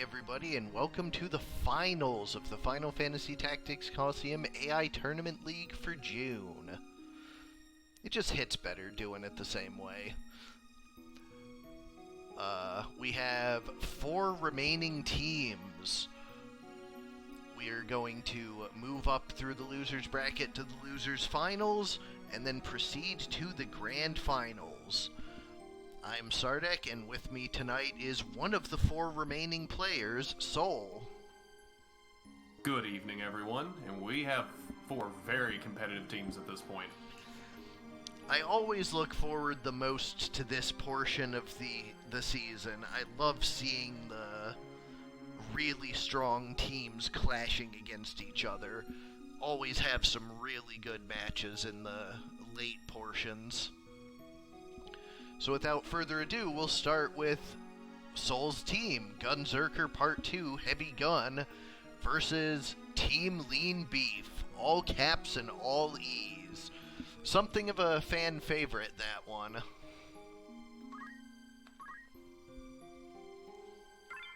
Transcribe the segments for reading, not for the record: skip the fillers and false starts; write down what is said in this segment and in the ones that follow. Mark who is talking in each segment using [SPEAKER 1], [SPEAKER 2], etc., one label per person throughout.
[SPEAKER 1] everybody, and welcome to the finals of the Final Fantasy Tactics Colosseum AI Tournament League for June. It just hits better doing it the same way. We have 4 remaining teams. We are going to move up through the losers bracket to the losers finals, and then proceed to the grand finals. I'm Sardek, and with me tonight is one of the 4 remaining players, Sol.
[SPEAKER 2] Good evening, everyone, and we have 4 very competitive teams at this point.
[SPEAKER 1] I always look forward the most to this portion of the season. I love seeing the really strong teams clashing against each other. Always have some really good matches in the late portions. So without further ado, we'll start with Sol's team, Gunzerker Part 2 Heavy Gun versus Team Lean Beef, all caps and all E's. Something of a fan favorite, that one.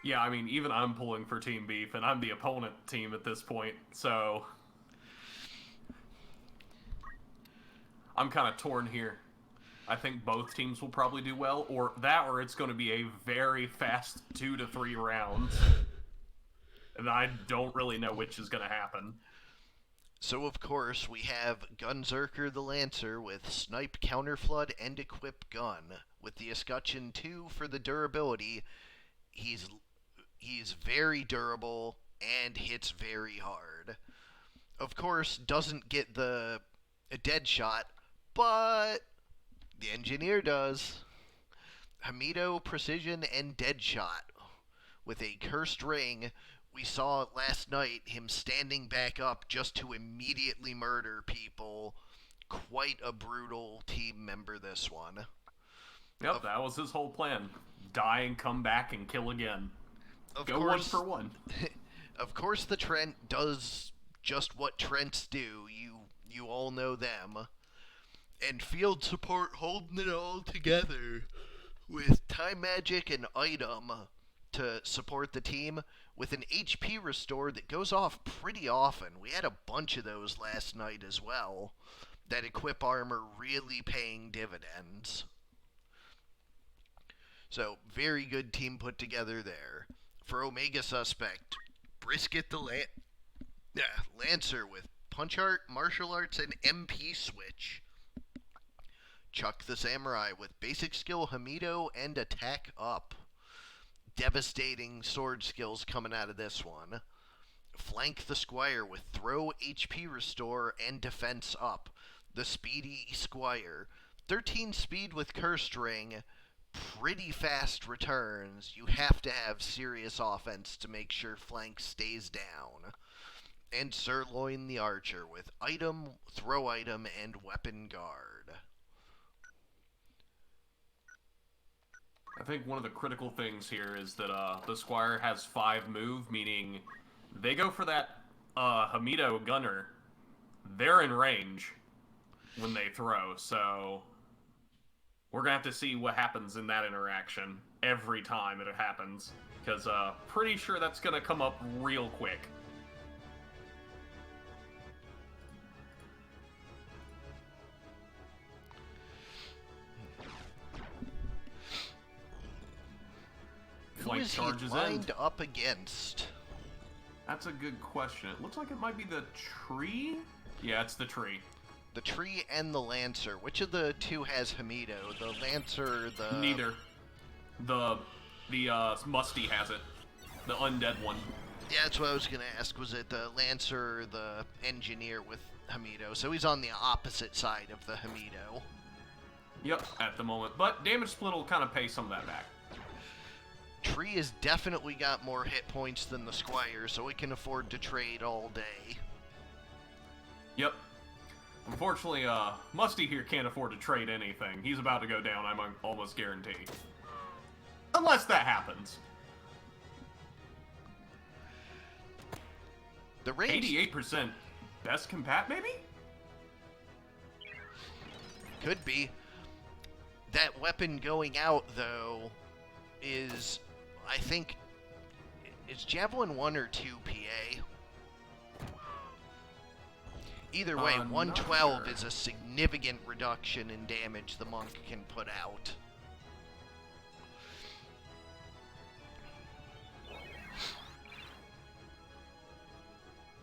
[SPEAKER 2] Yeah, I mean, even I'm pulling for Team Beef, and I'm the opponent team at this point, so I'm kind of torn here. I think both teams will probably do well, or it's going to be a very fast 2 to 3 rounds. And I don't really know which is going to happen.
[SPEAKER 1] So, of course, we have Gunzerker the Lancer with Snipe, Counterflood, and Equip Gun. With the Escutcheon 2 for the durability, he's very durable and hits very hard. Of course, doesn't get a dead shot, but the Engineer does. Hamido, Precision, and Deadshot. With a Cursed Ring, we saw last night him standing back up just to immediately murder people. Quite a brutal team member, this one.
[SPEAKER 2] Yep, that was his whole plan. Die and come back and kill again. Go course, 1 for 1.
[SPEAKER 1] Of course the Trent does just what Trents do. You all know them. And field support holding it all together with time magic and item to support the team with an HP restore that goes off pretty often. We had a bunch of those last night as well. That equip armor really paying dividends. So, very good team put together there. For Omegasuspekt, Brisket the Lancer with Punch Art, Martial Arts, and MP Switch. Chuck the Samurai with Basic Skill Hamido and Attack Up. Devastating sword skills coming out of this one. Flank the Squire with Throw, HP Restore, and Defense Up. The Speedy Squire. 13 speed with Cursed Ring. Pretty fast returns. You have to have serious offense to make sure flank stays down. And Sirloin the Archer with Item, Throw Item, and Weapon Guard.
[SPEAKER 2] I think one of the critical things here is that the Squire has 5 move, meaning they go for that Hamido Gunner. They're in range when they throw, so we're going to have to see what happens in that interaction every time it happens, because pretty sure that's going to come up real quick.
[SPEAKER 1] Who is he lined up against?
[SPEAKER 2] That's a good question. It looks like it might be the tree? Yeah, it's the tree.
[SPEAKER 1] The tree and the Lancer. Which of the 2 has Hamido? The Lancer, the...
[SPEAKER 2] Neither. The Musty has it. The undead one.
[SPEAKER 1] Yeah, that's what I was going to ask. Was it the Lancer or the Engineer with Hamido? So he's on the opposite side of the Hamido.
[SPEAKER 2] Yep, at the moment. But Damage Split will kind of pay some of that back.
[SPEAKER 1] Tree has definitely got more hit points than the Squire, so it can afford to trade all day.
[SPEAKER 2] Yep. Unfortunately, Musty here can't afford to trade anything. He's about to go down, I'm almost guaranteed. Unless that happens.
[SPEAKER 1] The range...
[SPEAKER 2] 88% best compat, maybe?
[SPEAKER 1] Could be. That weapon going out, though, is, I think, Is Javelin 1 or 2 PA? Either way,
[SPEAKER 2] Not
[SPEAKER 1] 112
[SPEAKER 2] sure.
[SPEAKER 1] is a significant reduction in damage the monk can put out.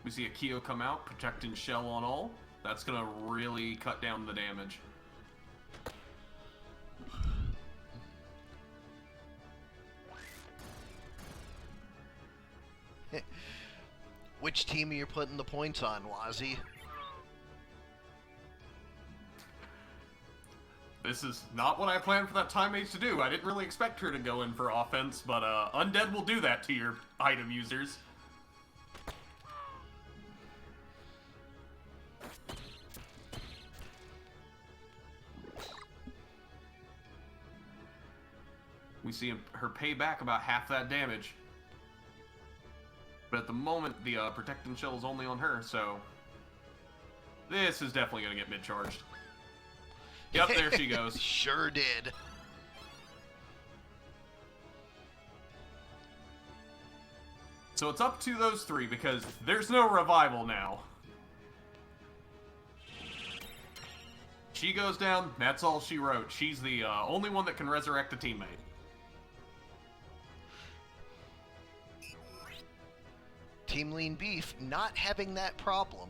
[SPEAKER 2] We see a Kyo come out, protecting shell on all. That's gonna really cut down the damage.
[SPEAKER 1] Which team are you putting the points on, Wazzy?
[SPEAKER 2] This is not what I planned for that time mage to do. I didn't really expect her to go in for offense, but Undead will do that to your item users. We see her pay back about half that damage. But at the moment, the protecting shell is only on her, so this is definitely going to get mid-charged. Yep, there she goes.
[SPEAKER 1] Sure did.
[SPEAKER 2] So it's up to those three, because there's no revival now. She goes down, that's all she wrote. She's the only one that can resurrect a teammate.
[SPEAKER 1] Team Lean Beef not having that problem.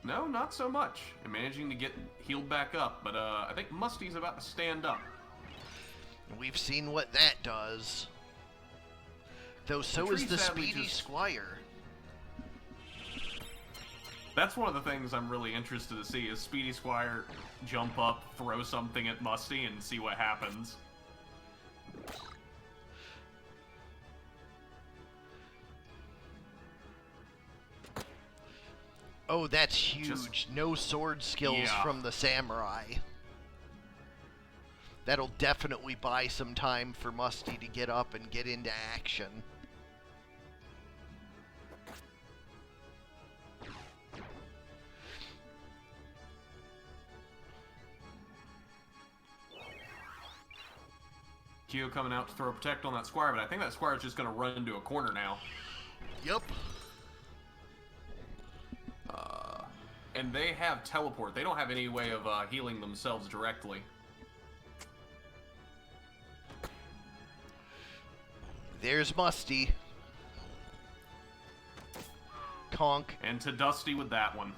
[SPEAKER 2] No, not so much. And managing to get healed back up, but I think Musty's about to stand up.
[SPEAKER 1] We've seen what that does. Though so is the Speedy Squire.
[SPEAKER 2] That's one of the things I'm really interested to see, is Speedy Squire jump up, throw something at Musty, and see what happens.
[SPEAKER 1] Oh, that's huge. No sword skills from the samurai. That'll definitely buy some time for Musty to get up and get into action.
[SPEAKER 2] Kyo coming out to throw Protect on that Squire, but I think that Squire's just going to run into a corner now.
[SPEAKER 1] Yep.
[SPEAKER 2] And they have Teleport. They don't have any way of healing themselves directly.
[SPEAKER 1] There's Musty. Conk.
[SPEAKER 2] And to Dusty with that one.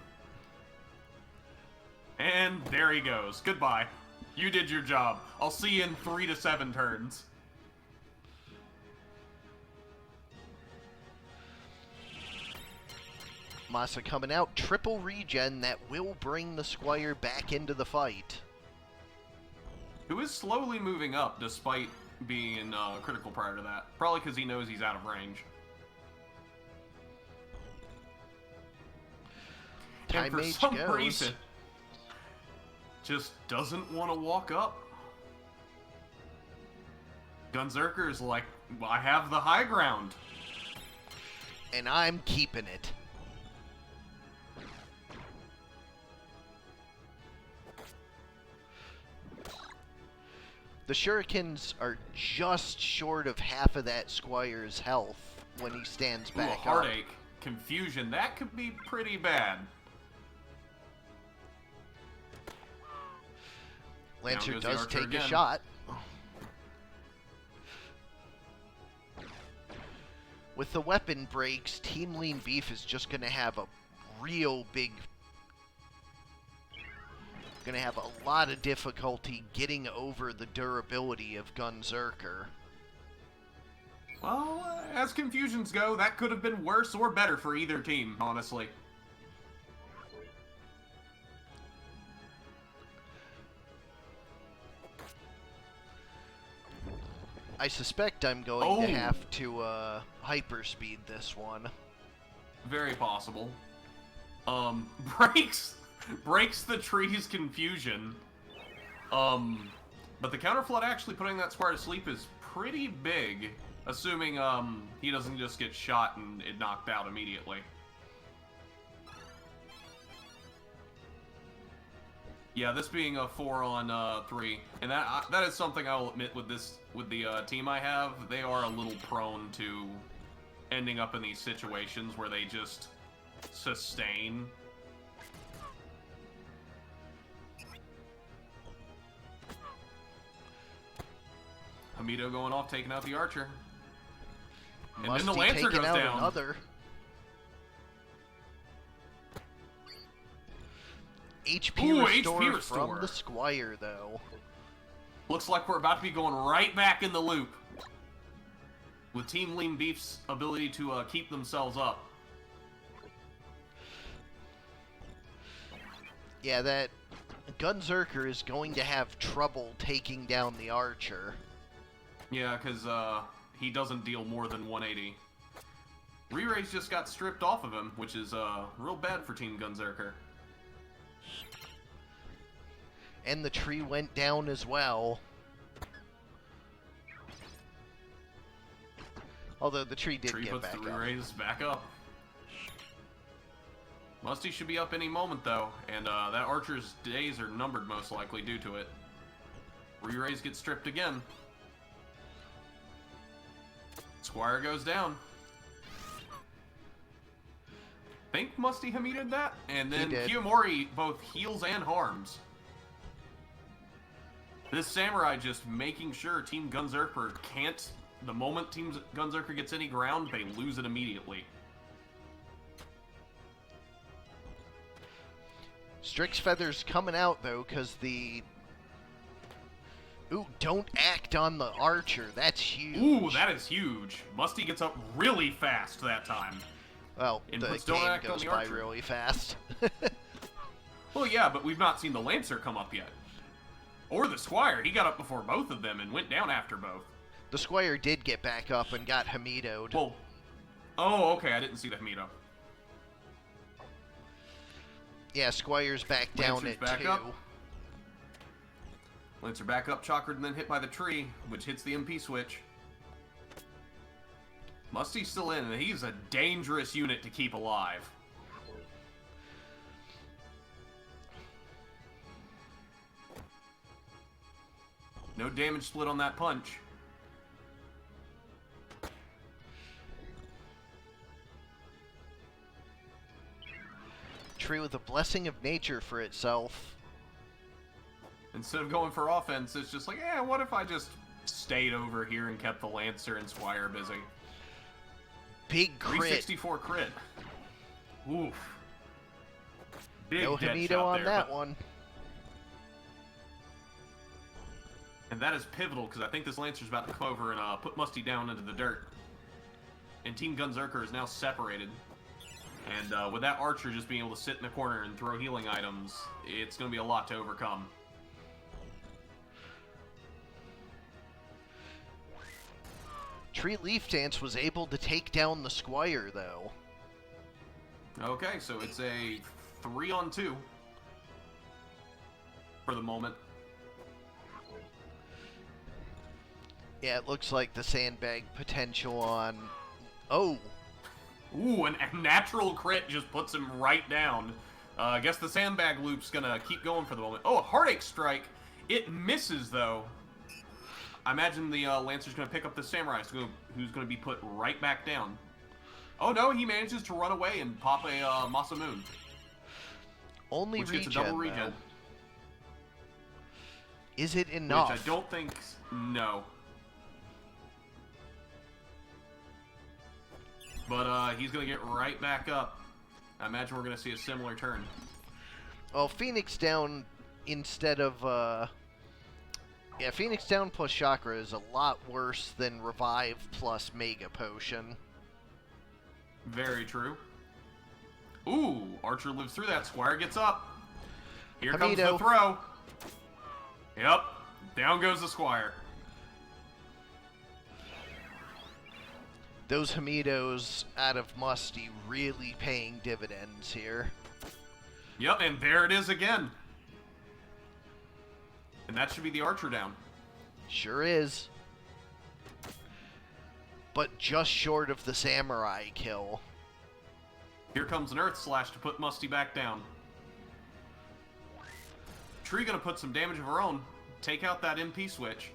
[SPEAKER 2] And there he goes. Goodbye. You did your job. I'll see you in 3 to 7 turns.
[SPEAKER 1] Masa coming out. Triple regen that will bring the Squire back into the fight.
[SPEAKER 2] Who is slowly moving up despite being critical prior to that. Probably because he knows he's out of range.
[SPEAKER 1] Time
[SPEAKER 2] and for
[SPEAKER 1] Mage
[SPEAKER 2] some
[SPEAKER 1] goes.
[SPEAKER 2] reason, just doesn't want to walk up. Gunzerker's like, well, I have the high ground.
[SPEAKER 1] And I'm keeping it. The shurikens are just short of half of that Squire's health when he stands
[SPEAKER 2] Ooh, a
[SPEAKER 1] back up.
[SPEAKER 2] heartache. Confusion. That could be pretty bad.
[SPEAKER 1] Lancer
[SPEAKER 2] Down goes the
[SPEAKER 1] does
[SPEAKER 2] archer
[SPEAKER 1] take
[SPEAKER 2] again.
[SPEAKER 1] a shot. With the weapon breaks, Team Lean Beef is just going to have a real big... going to have a lot of difficulty getting over the durability of Gunzerker.
[SPEAKER 2] Well, as confusions go, that could have been worse or better for either team, honestly.
[SPEAKER 1] I suspect I'm going to have to hyperspeed this one.
[SPEAKER 2] Very possible. Breaks the tree's confusion. But the counterflood actually putting that Squire to sleep is pretty big, assuming he doesn't just get shot and it knocked out immediately. Yeah, this being a 4-on-3, and that is something I'll admit with the team I have, they are a little prone to ending up in these situations where they just sustain. Hamido going off, taking out the archer. And then the Lancer goes down.
[SPEAKER 1] Another. HP restore from the Squire, though.
[SPEAKER 2] Looks like we're about to be going right back in the loop. With Team Lean Beef's ability to keep themselves up.
[SPEAKER 1] Yeah, that Gunzerker is going to have trouble taking down the archer.
[SPEAKER 2] Yeah, because he doesn't deal more than 180. Re-Rays just got stripped off of him, which is real bad for Team Gunzerker.
[SPEAKER 1] And the tree went down as well. Although the tree did get back up.
[SPEAKER 2] Puts the Re-Rays back up. Musty should be up any moment, though, and that archer's days are numbered most likely due to it. Re-Rays get stripped again. Squire goes down. Think Musty Hamided that? And then Kiyomori both heals and harms. This Samurai just making sure Team Gunzerker can't... The moment Team Gunzerker gets any ground, they lose it immediately.
[SPEAKER 1] Strix Feather's coming out, though, because the... Ooh, don't act on the archer. That's huge.
[SPEAKER 2] Ooh, that is huge. Musty gets up really fast that time.
[SPEAKER 1] Well, the game goes by really fast.
[SPEAKER 2] Well, yeah, but we've not seen the Lancer come up yet. Or the Squire. He got up before both of them and went down after both.
[SPEAKER 1] The Squire did get back up and got Hamido'd.
[SPEAKER 2] Well, oh, okay, I didn't see the Hamido.
[SPEAKER 1] Yeah, Squire's back down
[SPEAKER 2] Lancer's
[SPEAKER 1] at
[SPEAKER 2] back
[SPEAKER 1] 2.
[SPEAKER 2] Up. Lancer back up, chakra, and then hit by the tree, which hits the MP switch. Musty's still in, and he's a dangerous unit to keep alive. No damage split on that punch.
[SPEAKER 1] Tree with a blessing of nature for itself.
[SPEAKER 2] Instead of going for offense, it's just like, eh, what if I just stayed over here and kept the Lancer and Squire busy?
[SPEAKER 1] Big crit.
[SPEAKER 2] 364 crit. Oof. Big
[SPEAKER 1] no Hamido on that one.
[SPEAKER 2] And that is pivotal, because I think this Lancer's about to come over and put Musty down into the dirt. And Team Gunzerker is now separated. And with that Archer just being able to sit in the corner and throw healing items, it's going to be a lot to overcome.
[SPEAKER 1] Tree Leaf Dance was able to take down the Squire, though.
[SPEAKER 2] Okay, so it's a 3-on-2 for the moment.
[SPEAKER 1] Yeah, it looks like the sandbag potential on... Oh!
[SPEAKER 2] Ooh, and a natural crit just puts him right down. I guess the sandbag loop's gonna keep going for the moment. Oh, a Heartache Strike! It misses, though. I imagine the Lancer's gonna pick up the Samurai, who's gonna be put right back down. Oh no, he manages to run away and pop a Masamune.
[SPEAKER 1] Only
[SPEAKER 2] which
[SPEAKER 1] regen,
[SPEAKER 2] gets a double regen.
[SPEAKER 1] though. Is it enough?
[SPEAKER 2] Which I don't think... No. But he's going to get right back up. I imagine we're going to see a similar turn.
[SPEAKER 1] Well, Phoenix Down instead of... Yeah, Phoenix Down plus Chakra is a lot worse than Revive plus Mega Potion.
[SPEAKER 2] Very true. Ooh, Archer lives through that. Squire gets up. Here comes the throw. Yep, down goes the Squire.
[SPEAKER 1] Those Hamidos out of Musty really paying dividends here.
[SPEAKER 2] Yep, and there it is again. And that should be the Archer down.
[SPEAKER 1] Sure is. But just short of the Samurai kill.
[SPEAKER 2] Here comes an Earth Slash to put Musty back down. Tree gonna put some damage of her own. Take out that MP switch.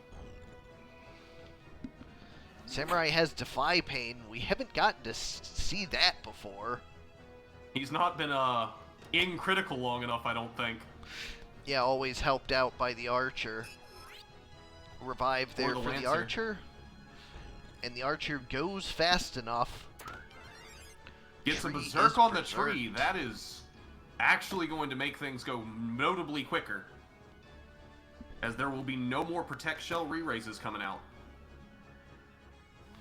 [SPEAKER 1] Samurai has Defy Pain. We haven't gotten to see that before.
[SPEAKER 2] He's not been in critical long enough, I don't think.
[SPEAKER 1] Yeah, always helped out by the Archer. Revive there for the Archer. And the Archer goes fast enough.
[SPEAKER 2] Gets a Berserk on the tree. That is actually going to make things go notably quicker, as there will be no more Protect Shell re-raises coming out.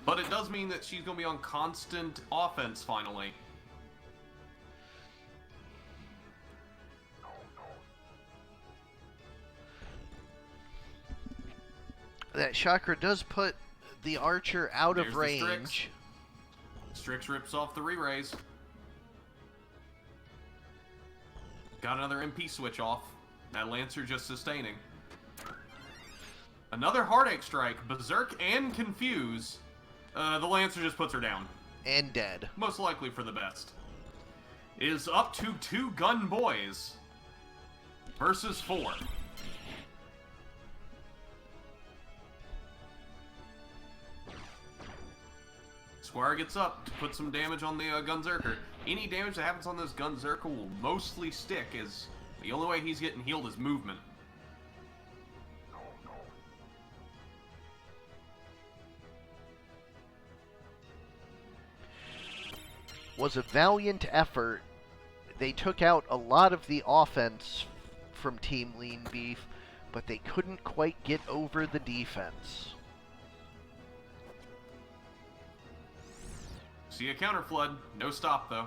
[SPEAKER 2] But it does mean that she's going to be on constant offense finally.
[SPEAKER 1] That chakra does put the Archer out of range.
[SPEAKER 2] Strix. Strix rips off the re-raise. Got another MP switch off. That Lancer just sustaining. Another Heartache Strike. Berserk and Confuse. The Lancer just puts her down.
[SPEAKER 1] And dead.
[SPEAKER 2] Most likely for the best. It is up to 2 gun boys versus 4. Squire gets up to put some damage on the Gunzerker. Any damage that happens on this Gunzerker will mostly stick, as the only way he's getting healed is movement.
[SPEAKER 1] Was a valiant effort. They took out a lot of the offense from Team Lean Beef, but they couldn't quite get over the defense.
[SPEAKER 2] See a counter flood. No stop, though.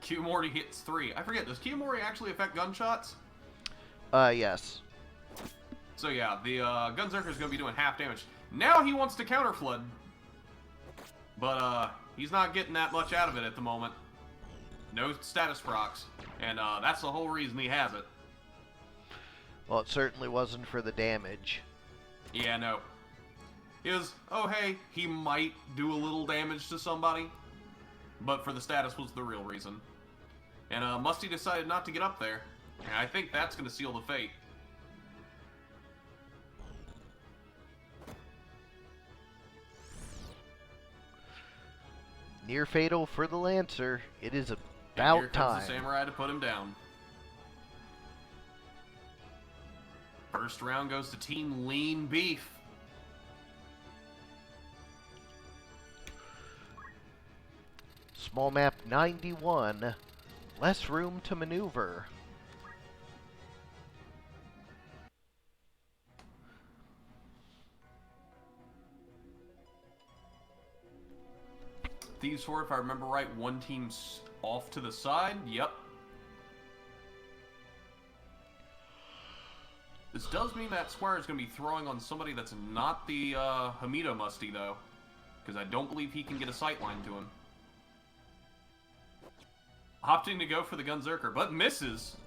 [SPEAKER 2] Kiyomori hits 3. I forget, does Kiyomori actually affect gunshots?
[SPEAKER 1] Yes.
[SPEAKER 2] So yeah, the Gunzerker is going to be doing half damage. Now he wants to counter flood. But he's not getting that much out of it at the moment. No status procs. And that's the whole reason he has it.
[SPEAKER 1] Well, it certainly wasn't for the damage.
[SPEAKER 2] Yeah, no. Oh hey, he might do a little damage to somebody. But for the status was the real reason. And Musty decided not to get up there. And I think that's going to seal the fate.
[SPEAKER 1] Near fatal for the Lancer. It is about
[SPEAKER 2] here comes
[SPEAKER 1] time.
[SPEAKER 2] The Samurai to put him down. First round goes to Team Lean Beef.
[SPEAKER 1] Small map 91. Less room to maneuver.
[SPEAKER 2] Thieves 4, if I remember right, one team's off to the side. Yep. This does mean that Squire is going to be throwing on somebody that's not the Hamido Musty, though. Because I don't believe he can get a sightline to him. Opting to go for the Gunzerker, but misses.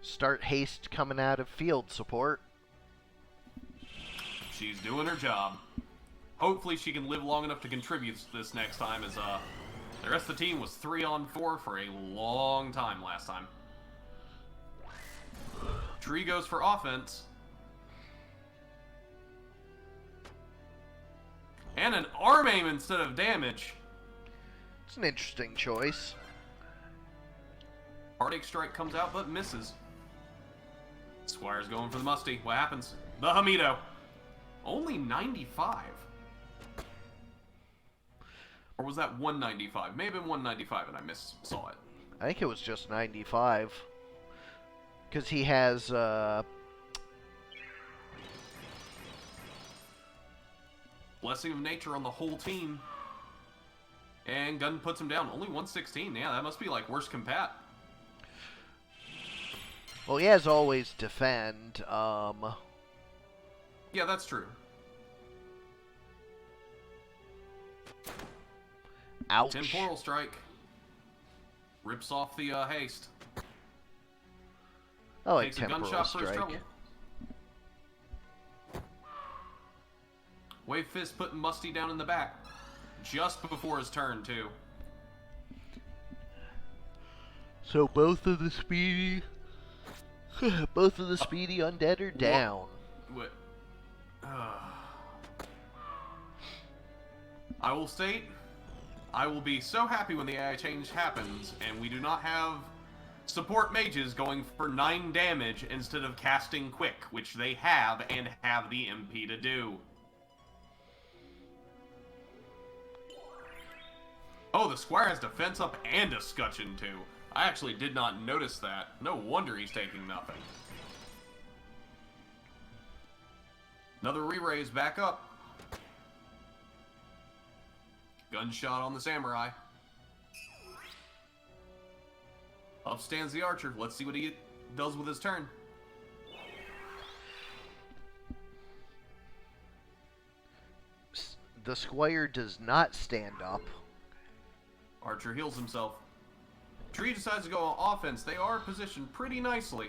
[SPEAKER 1] Start haste coming out of field support.
[SPEAKER 2] She's doing her job. Hopefully she can live long enough to contribute this next time, as the rest of the team was 3-on-4 for a long time last time. Tree goes for offense. And an arm aim instead of damage.
[SPEAKER 1] It's an interesting choice.
[SPEAKER 2] Heartache Strike comes out but misses. Squire's going for the Musty. What happens? The Hamido. Only 95. Or was that 195? May have been 195 and I saw it.
[SPEAKER 1] I think it was just 95. Because he has,
[SPEAKER 2] Blessing of Nature on the whole team. And Gun puts him down. Only 116. Yeah, that must be like worst compat.
[SPEAKER 1] well, he has always defend.
[SPEAKER 2] Yeah, that's true.
[SPEAKER 1] Ouch.
[SPEAKER 2] Temporal Strike. Rips off the haste.
[SPEAKER 1] I like
[SPEAKER 2] Takes a
[SPEAKER 1] temporal
[SPEAKER 2] gunshot for his
[SPEAKER 1] strike.
[SPEAKER 2] trouble. Wave Fist putting Musty down in the back. Just before his turn, too.
[SPEAKER 1] So both of the speedy undead are down.
[SPEAKER 2] What? I will state, I will be so happy when the AI change happens and we do not have support mages going for 9 damage instead of casting quick, which they have and have the MP to do. Oh, the Squire has defense up and a scutcheon too. I actually did not notice that. No wonder he's taking nothing. Another re-raise back up. Gunshot on the samurai. Up stands the archer. Let's see what he does with his turn.
[SPEAKER 1] The Squire does not stand up.
[SPEAKER 2] Archer heals himself. Tree decides to go on offense. They are positioned pretty nicely.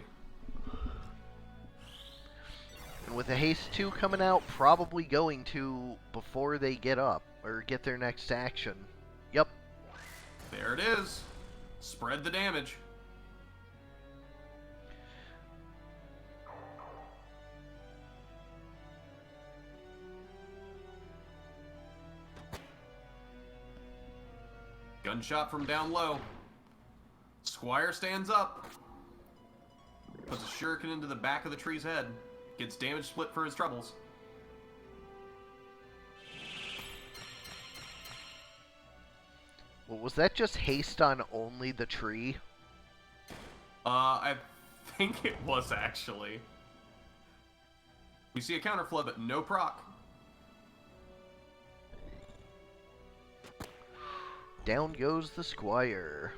[SPEAKER 1] And with a haste 2 coming out, probably going to before they get up or get their next action. Yep.
[SPEAKER 2] There it is. Spread the damage. Gunshot from down low. Squire stands up. Puts a shuriken into the back of the tree's head. Gets damage split for his troubles.
[SPEAKER 1] Well, was that just haste on only the tree?
[SPEAKER 2] I think it was actually. We see a counter flood, but no proc.
[SPEAKER 1] Down goes the Squire.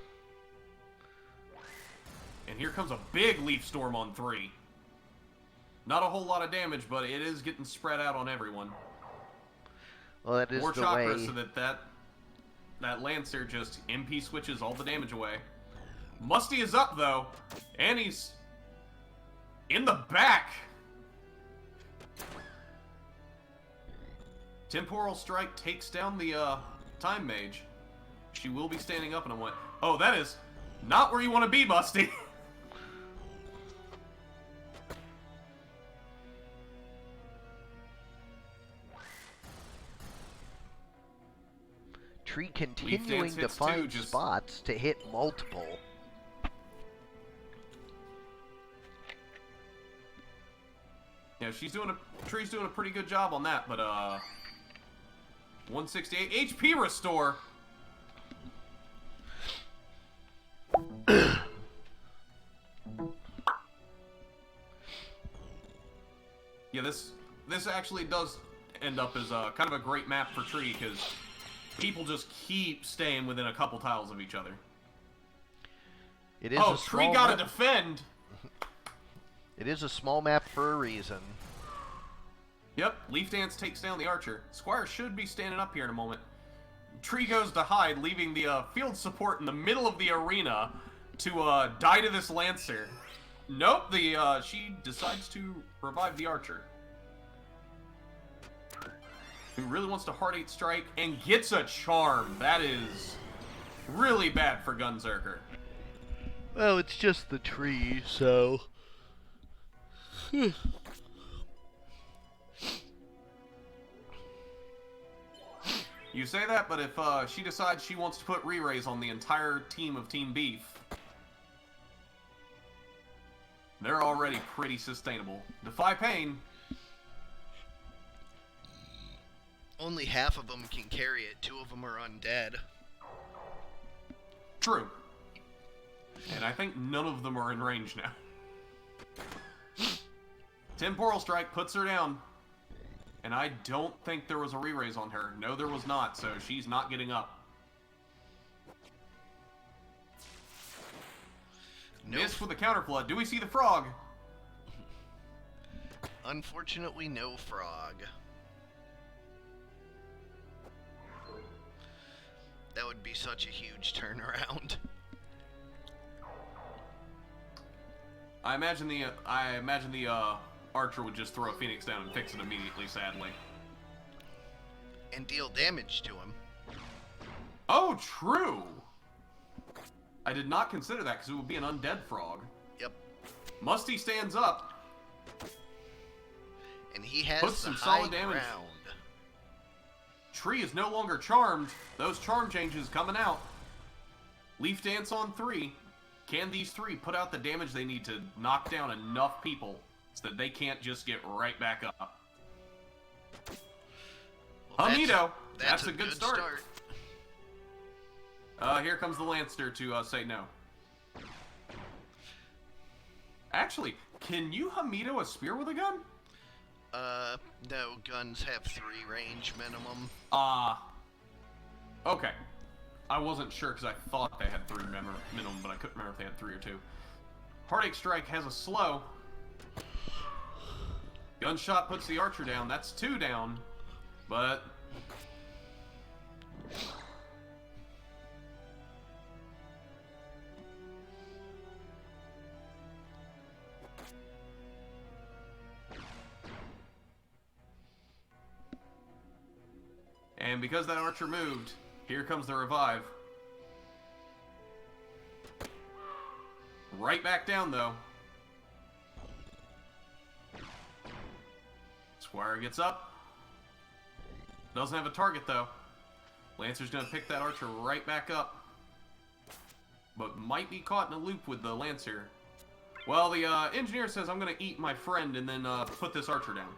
[SPEAKER 2] And here comes a big leaf storm on 3. Not a whole lot of damage, but it is getting spread out on everyone.
[SPEAKER 1] Well, that is
[SPEAKER 2] More
[SPEAKER 1] the
[SPEAKER 2] chakra
[SPEAKER 1] way.
[SPEAKER 2] so that Lancer just MP switches all the damage away. Musty is up, though, and he's in the back. Temporal Strike takes down the Time Mage. She will be standing up in a moment. Oh, that is not where you want to be, Musty.
[SPEAKER 1] Tree continuing to
[SPEAKER 2] hits
[SPEAKER 1] find
[SPEAKER 2] too, just-
[SPEAKER 1] spots to hit multiple.
[SPEAKER 2] Yeah, Tree's doing a pretty good job on that, but 168 HP restore. Yeah, this actually does end up as kind of a great map for Tree because people just keep staying within a couple tiles of each other.
[SPEAKER 1] It is
[SPEAKER 2] Oh,
[SPEAKER 1] a
[SPEAKER 2] Tree
[SPEAKER 1] small
[SPEAKER 2] gotta
[SPEAKER 1] map.
[SPEAKER 2] defend.
[SPEAKER 1] It is a small map for a reason.
[SPEAKER 2] Yep, Leaf Dance takes down the archer. Squire should be standing up here in a moment. Tree goes to hide, leaving the field support in the middle of the arena to die to this Lancer. Nope, she decides to revive the archer. Who really wants to Heart 8 strike and gets a charm. That is really bad for Gunzerker.
[SPEAKER 1] Well, it's just the tree, so...
[SPEAKER 2] You say that, but if she decides she wants to put re-raise on the entire team of Team Beef, they're already pretty sustainable. Defy Pain.
[SPEAKER 1] Only half of them can carry it. 2 of them are undead.
[SPEAKER 2] True. And I think none of them are in range now. Temporal Strike puts her down. And I don't think there was a re-raise on her. No, there was not, so she's not getting up.
[SPEAKER 1] Nope.
[SPEAKER 2] Miss with the counterflood. Do we see the frog?
[SPEAKER 1] Unfortunately, no frog. That would be such a huge turnaround.
[SPEAKER 2] I imagine the archer would just throw a phoenix down and fix it immediately. Sadly.
[SPEAKER 1] And deal damage to him.
[SPEAKER 2] Oh, true. I did not consider that because it would be an undead frog.
[SPEAKER 1] Yep.
[SPEAKER 2] Musty stands up.
[SPEAKER 1] And he has
[SPEAKER 2] puts some solid damage.
[SPEAKER 1] Ground.
[SPEAKER 2] Tree is no longer charmed. Those charm changes coming out. Leaf Dance on 3. Can these 3 put out the damage they need to knock down enough people so that they can't just get right back up?
[SPEAKER 1] Well,
[SPEAKER 2] Hamito,
[SPEAKER 1] that's
[SPEAKER 2] a good start. Here comes the Lancer to say no. Actually, can you Hamito a spear with a gun?
[SPEAKER 1] No, guns have 3 range minimum.
[SPEAKER 2] Okay. I wasn't sure because I thought they had 3 minimum, but I couldn't remember if they had 3 or 2. Heartache Strike has a slow. Gunshot puts the archer down. That's 2 down, but... And because that archer moved, here comes the revive. Right back down, though. Squire gets up. Doesn't have a target, though. Lancer's going to pick that archer right back up. But might be caught in a loop with the Lancer. Well, the engineer says, I'm going to eat my friend and then put this archer down.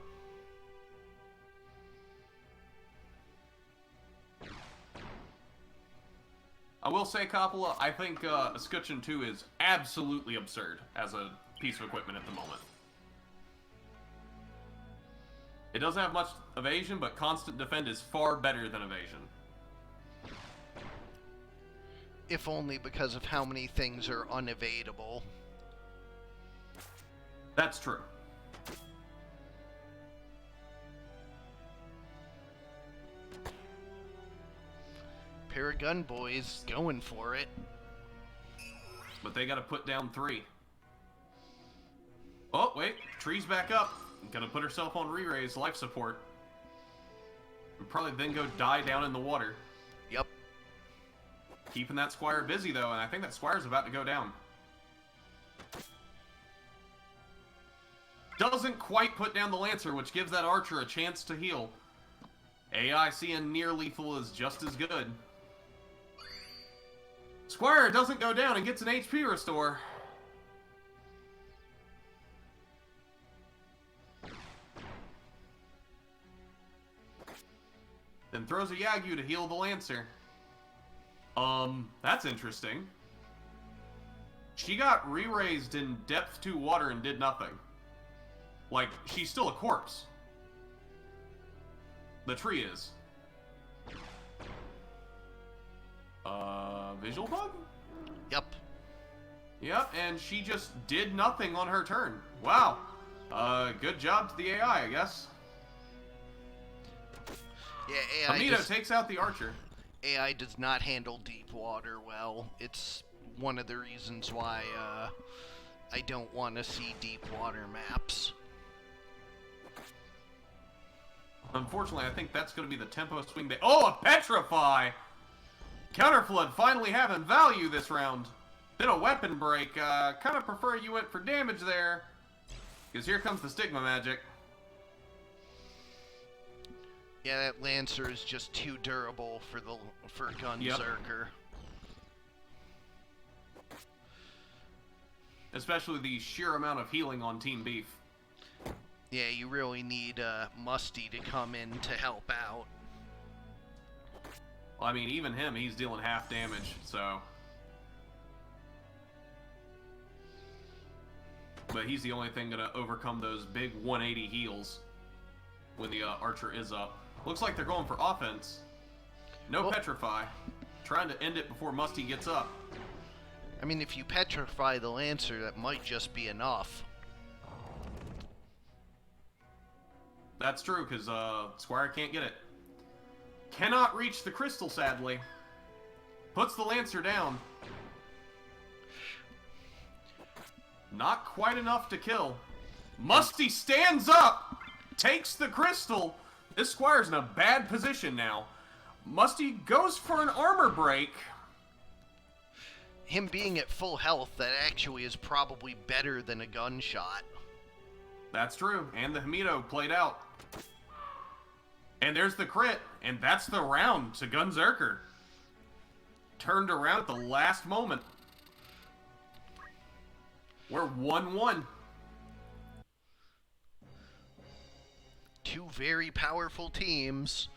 [SPEAKER 2] I will say, Coppola, I think Escutcheon 2 is absolutely absurd as a piece of equipment at the moment. It doesn't have much evasion, but constant defend is far better than evasion.
[SPEAKER 1] If only because of how many things are unevadable.
[SPEAKER 2] That's true.
[SPEAKER 1] Pair of gun boys going for it.
[SPEAKER 2] But they gotta put down 3. Oh, wait. Tree's back up. Gonna put herself on re-raise life support. And probably then go die down in the water.
[SPEAKER 1] Yep.
[SPEAKER 2] Keeping that Squire busy, though, and I think that Squire's about to go down. Doesn't quite put down the Lancer, which gives that Archer a chance to heal. AI seeing near lethal is just as good. Squire doesn't go down and gets an HP restore. Then throws a Yagyu to heal the Lancer. That's interesting. She got re-raised in depth 2 water and did nothing. Like, she's still a corpse. The tree is. Visual bug?
[SPEAKER 1] Yep.
[SPEAKER 2] Yep, and she just did nothing on her turn. Wow. Good job to the AI, I guess.
[SPEAKER 1] Yeah, AI
[SPEAKER 2] Hamito takes out the archer.
[SPEAKER 1] AI does not handle deep water well. It's one of the reasons why I don't want to see deep water maps.
[SPEAKER 2] Unfortunately, I think that's going to be the tempo swing. Oh, a Petrify! Counterflood finally having value this round. Then a weapon break. Kind of prefer you went for damage there. Because here comes the Stigma magic.
[SPEAKER 1] Yeah, that Lancer is just too durable for Gunzerker.
[SPEAKER 2] Yep. Especially the sheer amount of healing on Team Beef.
[SPEAKER 1] Yeah, you really need Musty to come in to help out.
[SPEAKER 2] Well, I mean, even him, he's dealing half damage, so... But he's the only thing gonna overcome those big 180 heals when the archer is up. Looks like they're going for offense. No Petrify. Trying to end it before Musty gets up.
[SPEAKER 1] I mean, if you Petrify the Lancer, that might just be enough.
[SPEAKER 2] That's true, because Squire can't get it. Cannot reach the crystal, sadly. Puts the Lancer down. Not quite enough to kill. Musty stands up, takes the crystal. This Squire's in a bad position now. Musty goes for an armor break.
[SPEAKER 1] Him being at full health, that actually is probably better than a gunshot.
[SPEAKER 2] That's true, and the Hamido played out. And there's the crit, and that's the round to Gunzerker. Turned around at the last moment. We're 1-1.
[SPEAKER 1] Two very powerful teams.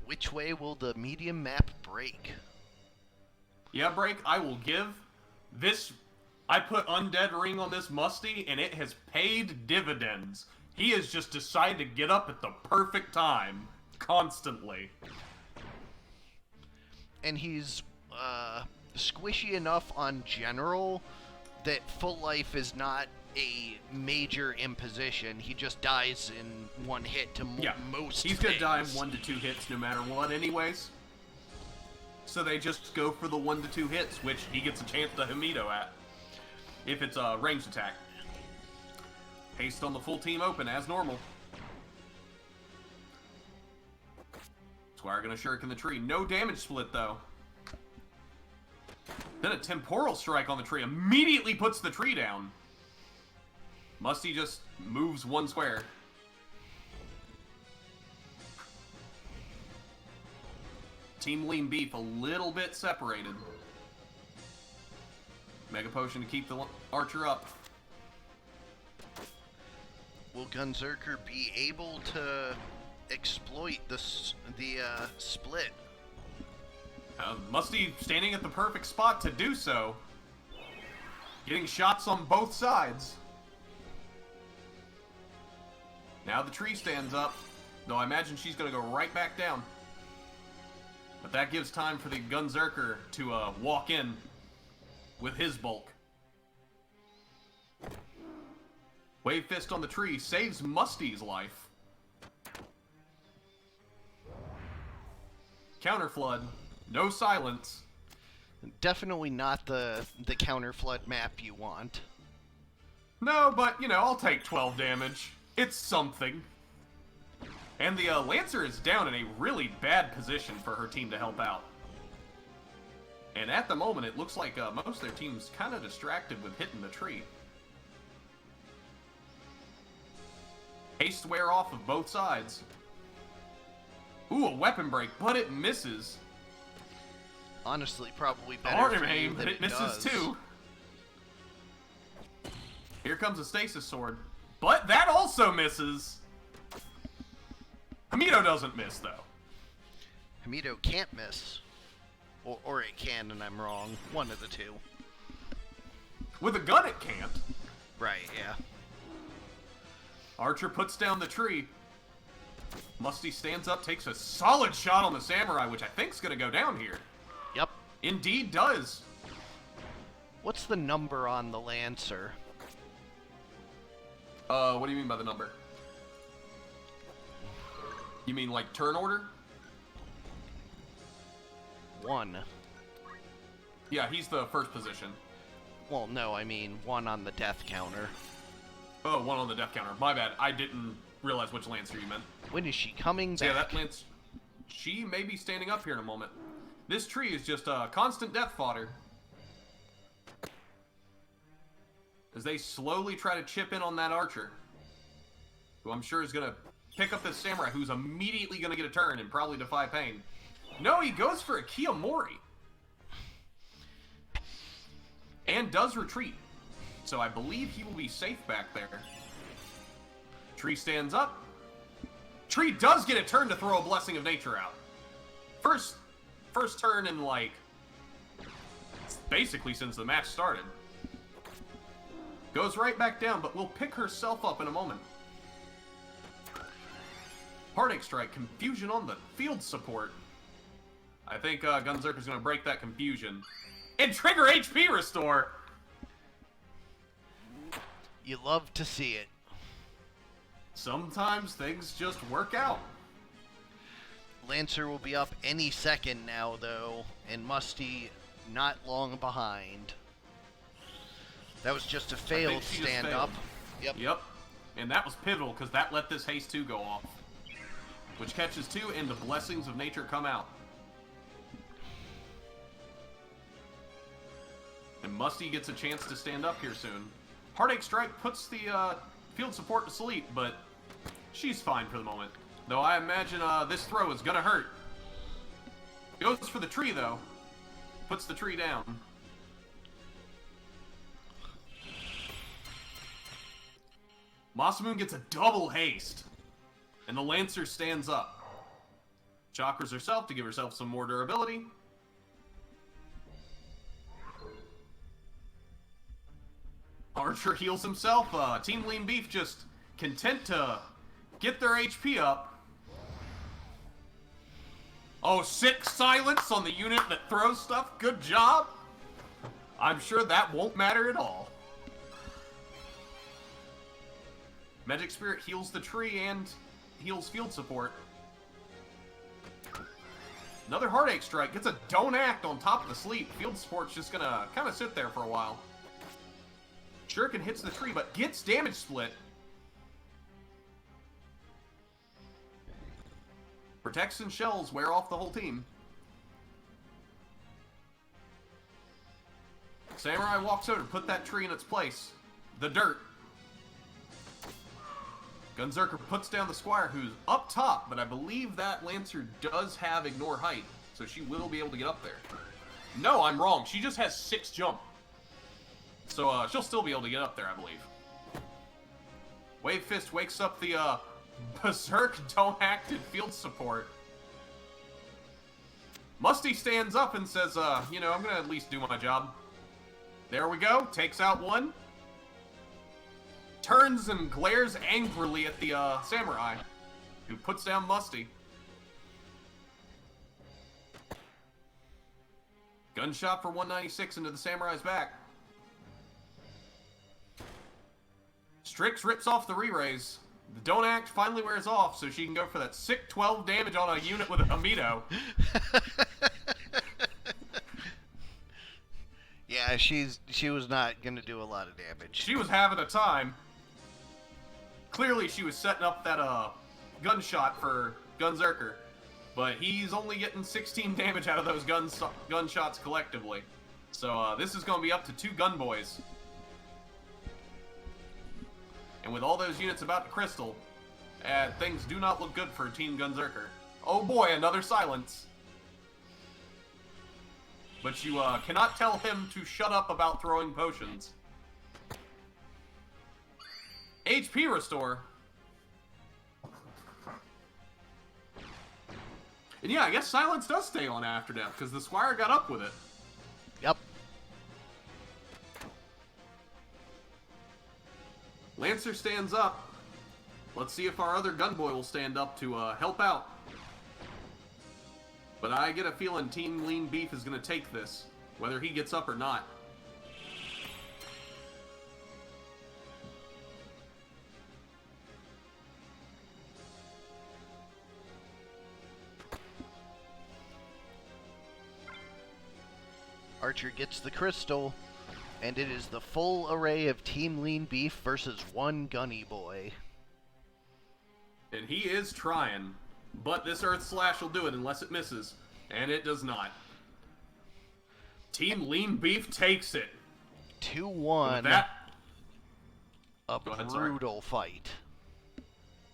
[SPEAKER 1] Which way will the medium map break?
[SPEAKER 2] Yeah, break, I will give. This, I put Undead Ring on this Musty, and it has paid dividends. He has just decided to get up at the perfect time, constantly.
[SPEAKER 1] And he's squishy enough on general that full life is not a major imposition. He just dies in one hit to most
[SPEAKER 2] He's
[SPEAKER 1] things.
[SPEAKER 2] gonna die in 1 to 2 hits no matter what anyways. So they just go for the 1 to 2 hits, which he gets a chance to Hamido at. If it's a ranged attack. Haste on the full team open as normal. Squire gonna shuriken the tree. No damage split though. Then a temporal strike on the tree immediately puts the tree down. Musty just moves 1 square. Team Lean Beef a little bit separated. Mega Potion to keep the archer up.
[SPEAKER 1] Will Gunzerker be able to exploit the split?
[SPEAKER 2] Musty standing at the perfect spot to do so. Getting shots on both sides. Now the tree stands up, though I imagine she's going to go right back down. But that gives time for the Gunzerker to walk in with his bulk. Wave Fist on the tree saves Musty's life. Counter Flood, no silence.
[SPEAKER 1] Definitely not the counter flood map you want.
[SPEAKER 2] No, but, you know, I'll take 12 damage. It's something. And the Lancer is down in a really bad position for her team to help out. And at the moment, it looks like most of their team's kind of distracted with hitting the tree. Haste wear off of both sides. Ooh, a weapon break, but it misses.
[SPEAKER 1] Honestly, probably better
[SPEAKER 2] Arm
[SPEAKER 1] for you
[SPEAKER 2] aim,
[SPEAKER 1] than
[SPEAKER 2] but it misses
[SPEAKER 1] does.
[SPEAKER 2] too. Here comes a stasis sword. But that also misses. Hamido doesn't miss, though.
[SPEAKER 1] Hamido can't miss. Or it can, and I'm wrong. One of the two.
[SPEAKER 2] With a gun, it can't.
[SPEAKER 1] Right, yeah.
[SPEAKER 2] Archer puts down the tree. Musty stands up, takes a solid shot on the samurai, which I think's gonna go down here.
[SPEAKER 1] Yep.
[SPEAKER 2] Indeed does.
[SPEAKER 1] What's the number on the Lancer?
[SPEAKER 2] What do you mean by the number? You mean like turn order?
[SPEAKER 1] 1.
[SPEAKER 2] Yeah, he's the first position.
[SPEAKER 1] Well, no, I mean 1 on the death counter.
[SPEAKER 2] Oh, 1 on the death counter. My bad. I didn't realize which Lancer you meant.
[SPEAKER 1] When is she coming
[SPEAKER 2] So
[SPEAKER 1] back?
[SPEAKER 2] yeah, that Lance... She may be standing up here in a moment. This tree is just constant death fodder. As they slowly try to chip in on that archer. Who I'm sure is going to pick up this samurai, who's immediately going to get a turn and probably defy pain. No, he goes for a Kiyomori. And does retreat. So I believe he will be safe back there. Tree stands up. Tree does get a turn to throw a Blessing of Nature out. First turn in, like, basically since the match started. Goes right back down, but will pick herself up in a moment. Heartache Strike, confusion on the field support. I think Gunzerker's going to break that confusion. And trigger HP restore!
[SPEAKER 1] You love to see it.
[SPEAKER 2] Sometimes things just work out.
[SPEAKER 1] Lancer will be up any second now, though, and Musty not long behind. That was just a
[SPEAKER 2] I think
[SPEAKER 1] failed
[SPEAKER 2] she just
[SPEAKER 1] stand
[SPEAKER 2] failed.
[SPEAKER 1] up. Yep.
[SPEAKER 2] Yep. And that was pivotal because that let this haste 2 go off. Which catches 2 and the blessings of nature come out. And Musty gets a chance to stand up here soon. Heartache Strike puts the field support to sleep, but she's fine for the moment. Though I imagine this throw is gonna hurt. Goes for the tree though. Puts the tree down. Masamune gets a double haste. And the Lancer stands up. Chakras herself to give herself some more durability. Archer heals himself. Team Lean Beef just content to get their HP up. Oh, 6 silence on the unit that throws stuff. Good job. I'm sure that won't matter at all. Magic Spirit heals the tree and heals field support. Another Heartache Strike. Gets a Don't Act on top of the sleep. Field support's just gonna kind of sit there for a while. Shuriken hits the tree, but gets damage split. Protects and shells wear off the whole team. Samurai walks over to put that tree in its place. The dirt. Gunzerker puts down the Squire, who's up top, but I believe that Lancer does have Ignore Height, so she will be able to get up there. No, I'm wrong. She just has 6 jump. So she'll still be able to get up there, I believe. Wave Fist wakes up the Berserk Don't Act in field support. Musty stands up and says, you know, I'm gonna at least do my job. There we go. Takes out one. Turns and glares angrily at the Samurai, who puts down Musty. Gunshot for 196 into the Samurai's back. Strix rips off the re-raise. The Don't Act finally wears off, so she can go for that sick 12 damage on a unit with a Hamido.
[SPEAKER 1] Yeah, she was not gonna do a lot of damage.
[SPEAKER 2] She was having a time. Clearly, she was setting up that gunshot for Gunzerker, but he's only getting 16 damage out of those gunshots collectively. So this is going to be up to 2 gun boys. And with all those units about to crystal, things do not look good for Team Gunzerker. Oh boy, another silence. But you cannot tell him to shut up about throwing potions. HP restore. And yeah, I guess silence does stay on after death, because the Squire got up with it.
[SPEAKER 1] Yep.
[SPEAKER 2] Lancer stands up. Let's see if our other gunboy will stand up to help out. But I get a feeling Team Lean Beef is going to take this, whether he gets up or not.
[SPEAKER 1] Archer gets the crystal, and it is the full array of Team Lean Beef versus one Gunny Boy.
[SPEAKER 2] And he is trying, but this Earth Slash will do it unless it misses, and it does not. Team Lean Beef takes it.
[SPEAKER 1] 2-1.
[SPEAKER 2] That,
[SPEAKER 1] a brutal fight.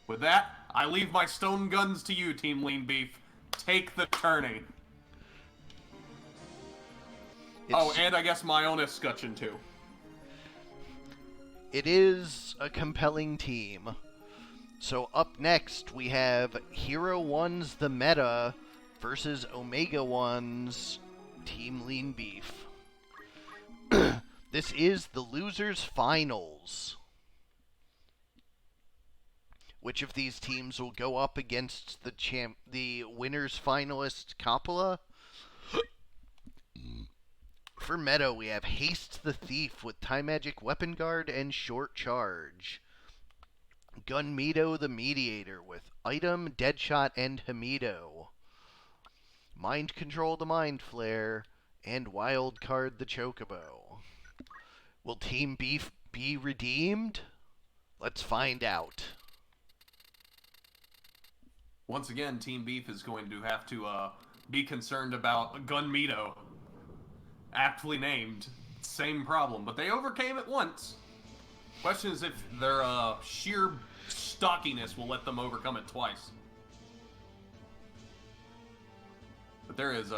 [SPEAKER 2] With that, I leave my stone guns to you, Team Lean Beef. Take the tourney. Oh, and I guess my own escutcheon too.
[SPEAKER 1] It is a compelling team. So up next, we have Hero 1's The Meta versus Omega 1's Team Lean Beef. This is the losers' finals. Which of these teams will go up against the winners' finalist, Coppola? For Meadow, we have Haste the Thief with Time Magic Weapon Guard and Short Charge. Gunmedo the Mediator with Item, Deadshot, and Hamido. Mind Control the Mind Flare, and Wild Card the Chocobo. Will Team Beef be redeemed? Let's find out.
[SPEAKER 2] Once again, Team Beef is going to have to be concerned about Gunmito. Aptly named. Same problem, but they overcame it once. Question is if their sheer stockiness will let them overcome it twice. But there is,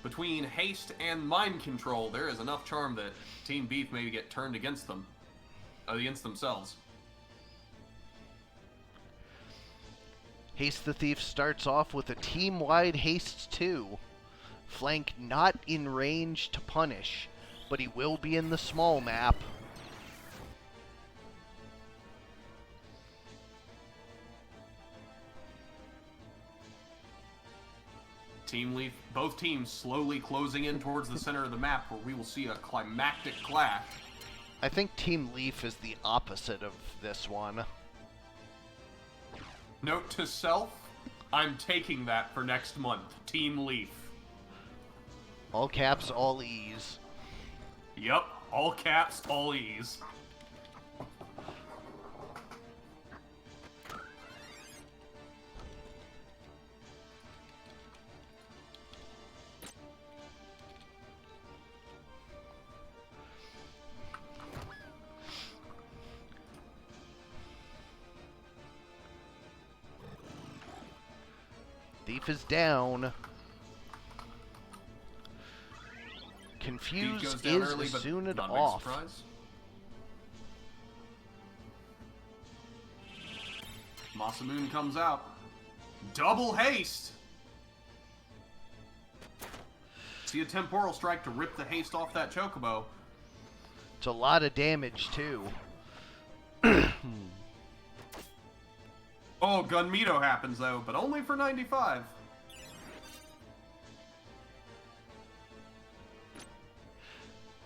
[SPEAKER 2] between haste and mind control, there is enough charm that Team Beef may get turned against them. Against themselves.
[SPEAKER 1] Haste the Thief starts off with a team-wide Haste 2. Flank not in range to punish, but he will be in the small map.
[SPEAKER 2] Team Leaf, both teams slowly closing in towards the center of the map where we will see a climactic clash.
[SPEAKER 1] I think Team Leaf is the opposite of this one.
[SPEAKER 2] Note to self, I'm taking that for next month. Team Leaf.
[SPEAKER 1] All caps, all E's.
[SPEAKER 2] Yep, all caps, all E's.
[SPEAKER 1] Thief is down. Confuse
[SPEAKER 2] Goes down
[SPEAKER 1] is
[SPEAKER 2] early, but
[SPEAKER 1] Asunid
[SPEAKER 2] not a big
[SPEAKER 1] off.
[SPEAKER 2] surprise. Masamune comes out. Double haste! See a temporal strike to rip the haste off that chocobo.
[SPEAKER 1] It's a lot of damage, too.
[SPEAKER 2] Oh, Gunmito happens, though, but only for 95.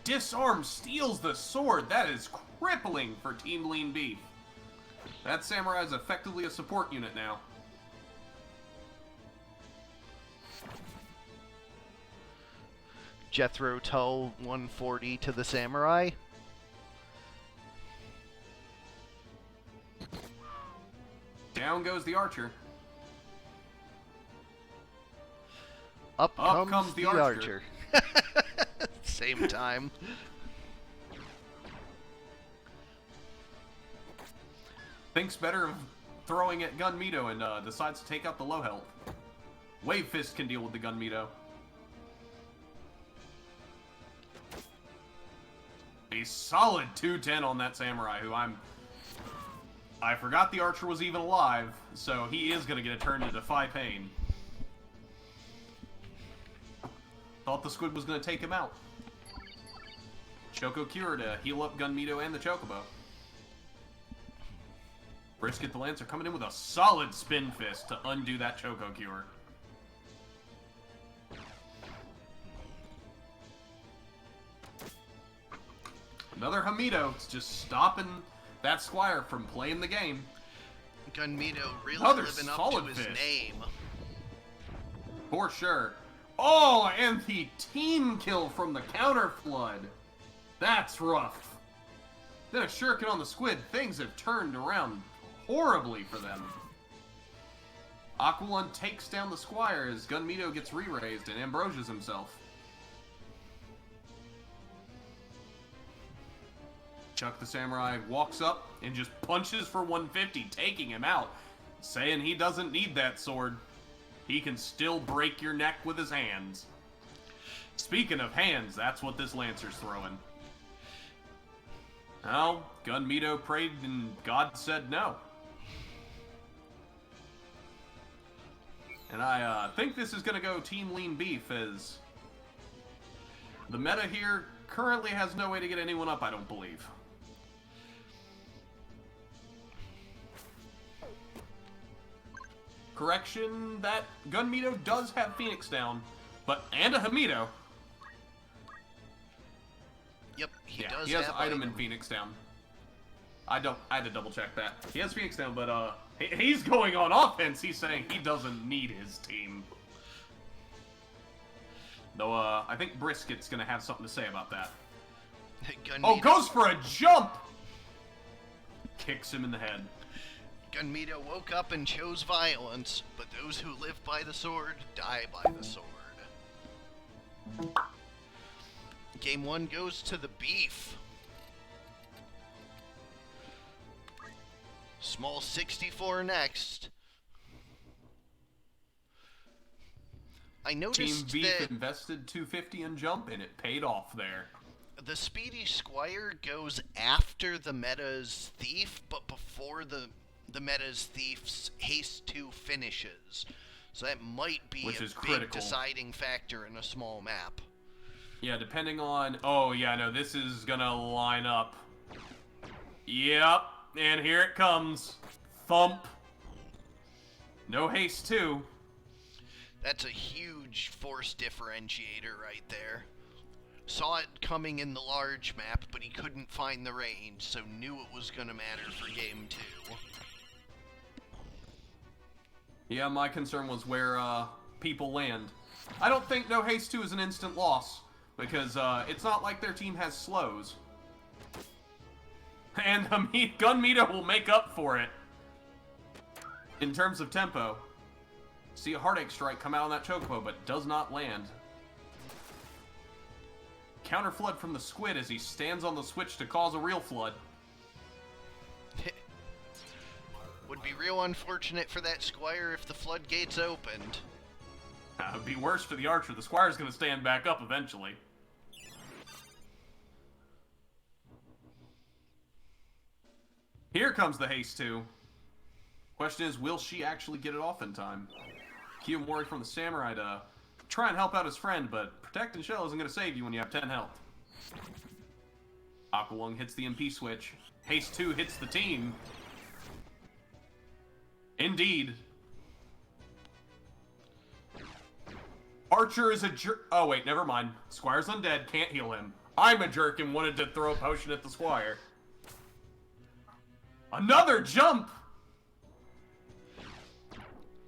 [SPEAKER 2] Disarm steals the sword. That is crippling for Team Lean Beef. That samurai is effectively a support unit now.
[SPEAKER 1] Jethro Tull 140 to the samurai.
[SPEAKER 2] Down goes the archer.
[SPEAKER 1] Up comes the archer. Same time.
[SPEAKER 2] Thinks better of throwing at Gunmito and decides to take out the low health. Wave Fist can deal with the Gunmito. A solid 210 on that samurai, who I forgot the archer was even alive, so he is going to get a turn to defy pain. Thought the squid was going to take him out. Choco Cure to heal up Gunmito and the Chocobo. Brisket the Lancer coming in with a solid Spin Fist to undo that Choco Cure. Another Hamido. It's just stopping that Squire from playing the game.
[SPEAKER 1] Gunmito really
[SPEAKER 2] Another
[SPEAKER 1] living up to
[SPEAKER 2] solid
[SPEAKER 1] his
[SPEAKER 2] fist.
[SPEAKER 1] name.
[SPEAKER 2] For sure. Oh, and the team kill from the counter flood. That's rough. Then a shuriken on the squid. Things have turned around horribly for them. Aqualun takes down the Squire as Gunmito gets re-raised and ambrosias himself. Chuck the Samurai walks up and just punches for 150, taking him out, saying he doesn't need that sword. He can still break your neck with his hands. Speaking of hands, that's what this Lancer's throwing. Well, Gunmito prayed and God said no. And I think this is going to go Team Lean Beef, as the meta here currently has no way to get anyone up, I don't believe. Correction, that Gunmito does have Phoenix down, and a Hamido.
[SPEAKER 1] Yep, he does.
[SPEAKER 2] He has
[SPEAKER 1] have
[SPEAKER 2] an item in Phoenix down. I had to double check that. He has Phoenix down, but he's going on offense. He's saying he doesn't need his team. Though I think Brisket's gonna have something to say about that. Oh, goes for a jump! Kicks him in the head.
[SPEAKER 1] Gunmito woke up and chose violence, but those who live by the sword die by the sword. Game 1 goes to the Beef. Small 64 next. I noticed
[SPEAKER 2] Team Beef
[SPEAKER 1] that
[SPEAKER 2] invested $250 in jump, and it paid off there.
[SPEAKER 1] the Speedy Squire goes after the meta's Thief, but before the meta's Thief's Haste 2 finishes. So that might be
[SPEAKER 2] Which
[SPEAKER 1] a
[SPEAKER 2] is
[SPEAKER 1] big
[SPEAKER 2] critical.
[SPEAKER 1] deciding factor in a small map.
[SPEAKER 2] Yeah, depending on... Oh, yeah, no, this is gonna line up. Yep, and here it comes. Thump. No haste, too.
[SPEAKER 1] That's a huge force differentiator right there. Saw it coming in the large map, but he couldn't find the range, so knew it was going to matter for game 2.
[SPEAKER 2] Yeah, my concern was where people land. I don't think no haste 2 is an instant loss, because it's not like their team has slows. And Gunmito will make up for it in terms of tempo. See a Heartache Strike come out on that Chocobo, but does not land. Counter Flood from the Squid as he stands on the switch to cause a real flood.
[SPEAKER 1] Would be real unfortunate for that Squire if the floodgates opened.
[SPEAKER 2] It would be worse for the Archer. The Squire's going to stand back up eventually. Here comes the Haste 2. Question is, will she actually get it off in time? Kiyomori from the Samurai to try and help out his friend, but Protect and Shell isn't going to save you when you have 10 health. Aqualung hits the MP switch. Haste 2 hits the team. Indeed. Archer is a jerk. Oh, wait, never mind. Squire's undead, can't heal him. I'm a jerk and wanted to throw a potion at the Squire. Another jump!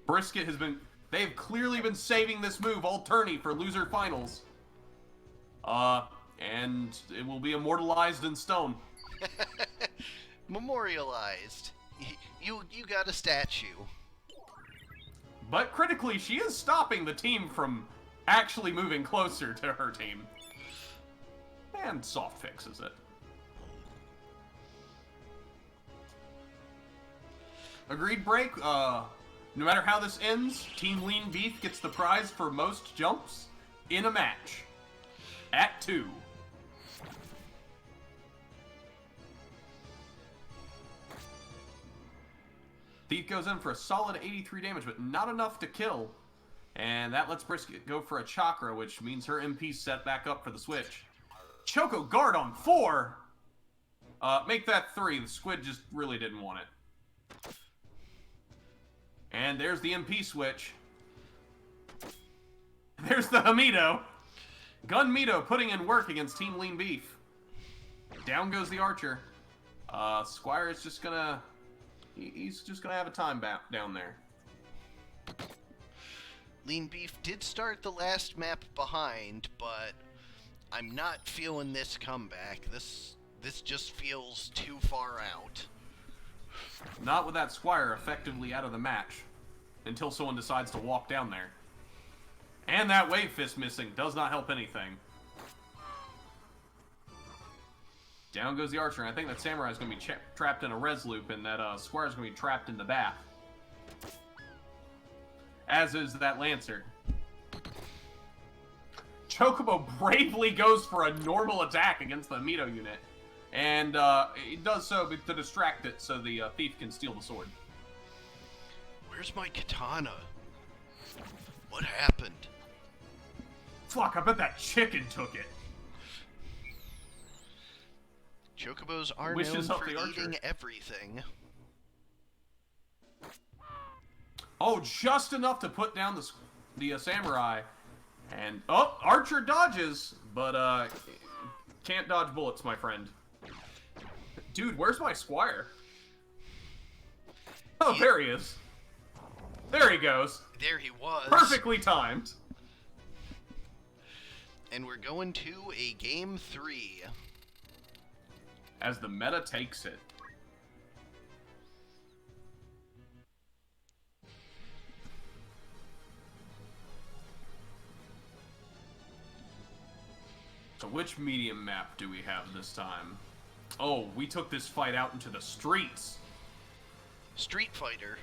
[SPEAKER 2] Brisket has been... They've clearly been saving this move all tourney for loser finals. And it will be immortalized in stone.
[SPEAKER 1] Memorialized. You got a statue.
[SPEAKER 2] But critically, she is stopping the team from actually moving closer to her team. And soft fixes it. Agreed break. No matter how this ends, Team Lean Beef gets the prize for most jumps in a match. At 2. Thief goes in for a solid 83 damage, but not enough to kill. And that lets Brisket go for a Chakra, which means her MP's set back up for the switch. Choco Guard on 4! Make that 3. The Squid just really didn't want it. And there's the MP switch. There's the Hamido. Gunmito putting in work against Team Lean Beef. Down goes the Archer. Squire is just gonna... He's just gonna have a time down there.
[SPEAKER 1] Lean Beef did start the last map behind, but I'm not feeling this comeback. This just feels too far out.
[SPEAKER 2] Not with that Squire effectively out of the match. Until someone decides to walk down there. And that Wave Fist missing does not help anything. Down goes the Archer, and I think that Samurai is going to be trapped in a res loop, and that Squire is going to be trapped in the bath. As is that Lancer. Chocobo bravely goes for a normal attack against the Mito unit. And he does so to distract it so the thief can steal the sword.
[SPEAKER 1] Where's my katana? What happened?
[SPEAKER 2] Fuck, I bet that chicken took it.
[SPEAKER 1] Chocobos are
[SPEAKER 2] Wishes
[SPEAKER 1] known
[SPEAKER 2] up
[SPEAKER 1] for
[SPEAKER 2] the Archer.
[SPEAKER 1] eating everything.
[SPEAKER 2] Oh, just enough to put down the Samurai. And, oh, Archer dodges, but can't dodge bullets, my friend. Dude, where's my Squire? Oh, there he is. There he goes.
[SPEAKER 1] There he was.
[SPEAKER 2] Perfectly timed.
[SPEAKER 1] And we're going to a game 3.
[SPEAKER 2] as the meta takes it. So which medium map do we have this time? Oh, we took this fight out into the streets.
[SPEAKER 1] Street Fighter.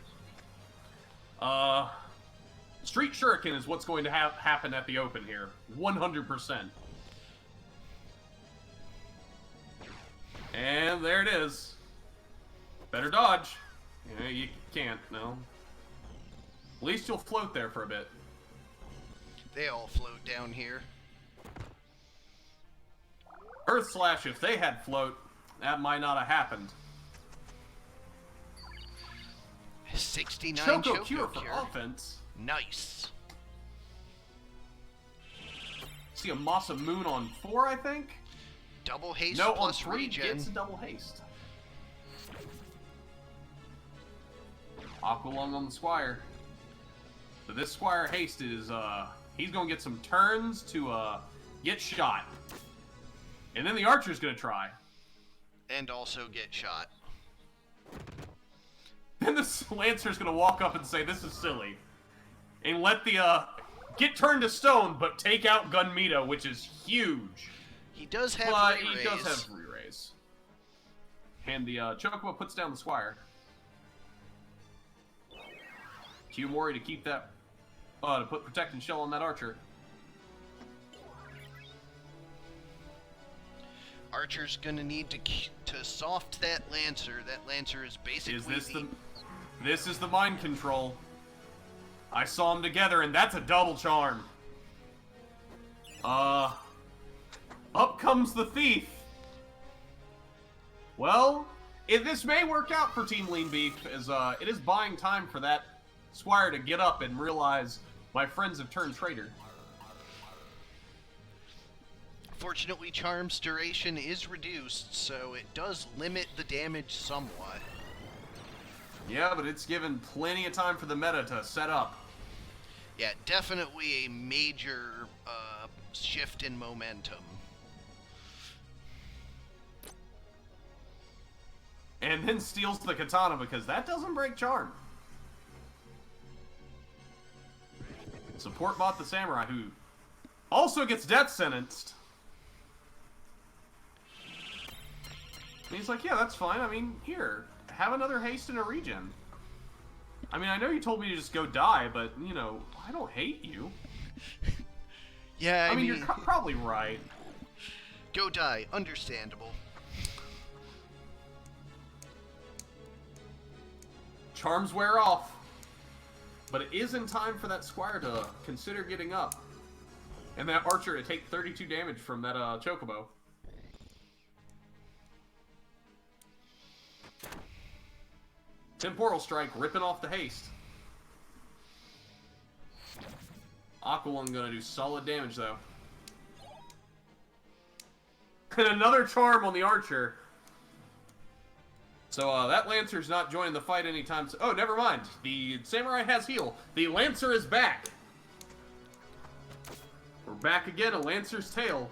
[SPEAKER 2] Street Shuriken is what's going to happen at the open here. 100%. And there it is. Better dodge. Yeah, you can't, no. At least you'll float there for a bit.
[SPEAKER 1] They all float down here.
[SPEAKER 2] Earth Slash, if they had float, that might not have happened.
[SPEAKER 1] 69
[SPEAKER 2] Choco Cure for offense.
[SPEAKER 1] Nice.
[SPEAKER 2] See a Masa Moon on 4, I think?
[SPEAKER 1] Double haste
[SPEAKER 2] No, on
[SPEAKER 1] plus
[SPEAKER 2] 3
[SPEAKER 1] regen.
[SPEAKER 2] gets a double haste. Aqualung on the Squire. So this Squire haste is, he's gonna get some turns to, get shot. And then the Archer's gonna try.
[SPEAKER 1] And also get shot.
[SPEAKER 2] Then the Lancer's gonna walk up and say, this is silly. And let the, get turned to stone, but take out Gunmito, which is huge.
[SPEAKER 1] He does have
[SPEAKER 2] But
[SPEAKER 1] re-raise.
[SPEAKER 2] he does have re-raise. And the, Chocobo puts down the Squire. Q Mori to keep that, to put Protect and Shell on that Archer.
[SPEAKER 1] Archer's gonna need to soft that Lancer. That Lancer is basically
[SPEAKER 2] This is the mind control. I saw them together, and that's a double charm. Up comes the Thief. Well, this may work out for Team Lean Beef, as it is buying time for that Squire to get up and realize my friends have turned traitor.
[SPEAKER 1] Fortunately, Charm's duration is reduced, so it does limit the damage somewhat.
[SPEAKER 2] Yeah, but it's given plenty of time for the meta to set up.
[SPEAKER 1] Yeah, definitely a major shift in momentum.
[SPEAKER 2] And then steals the katana because that doesn't break charm. Support bot the samurai, who also gets death sentenced. And he's like, yeah, that's fine. I mean, here, have another haste and a regen. I mean, I know you told me to just go die, but, you know, I don't hate you.
[SPEAKER 1] Yeah,
[SPEAKER 2] I mean, you're probably right.
[SPEAKER 1] Go die. Understandable.
[SPEAKER 2] Charms wear off. But it is in time for that Squire to consider getting up. And that Archer to take 32 damage from that Chocobo. Temporal Strike ripping off the haste. Aqualung gonna do solid damage though. And another charm on the Archer. So that Lancer's not joining the fight anytime soon. Oh, never mind. The Samurai has heal. The Lancer is back. We're back again, a Lancer's tail.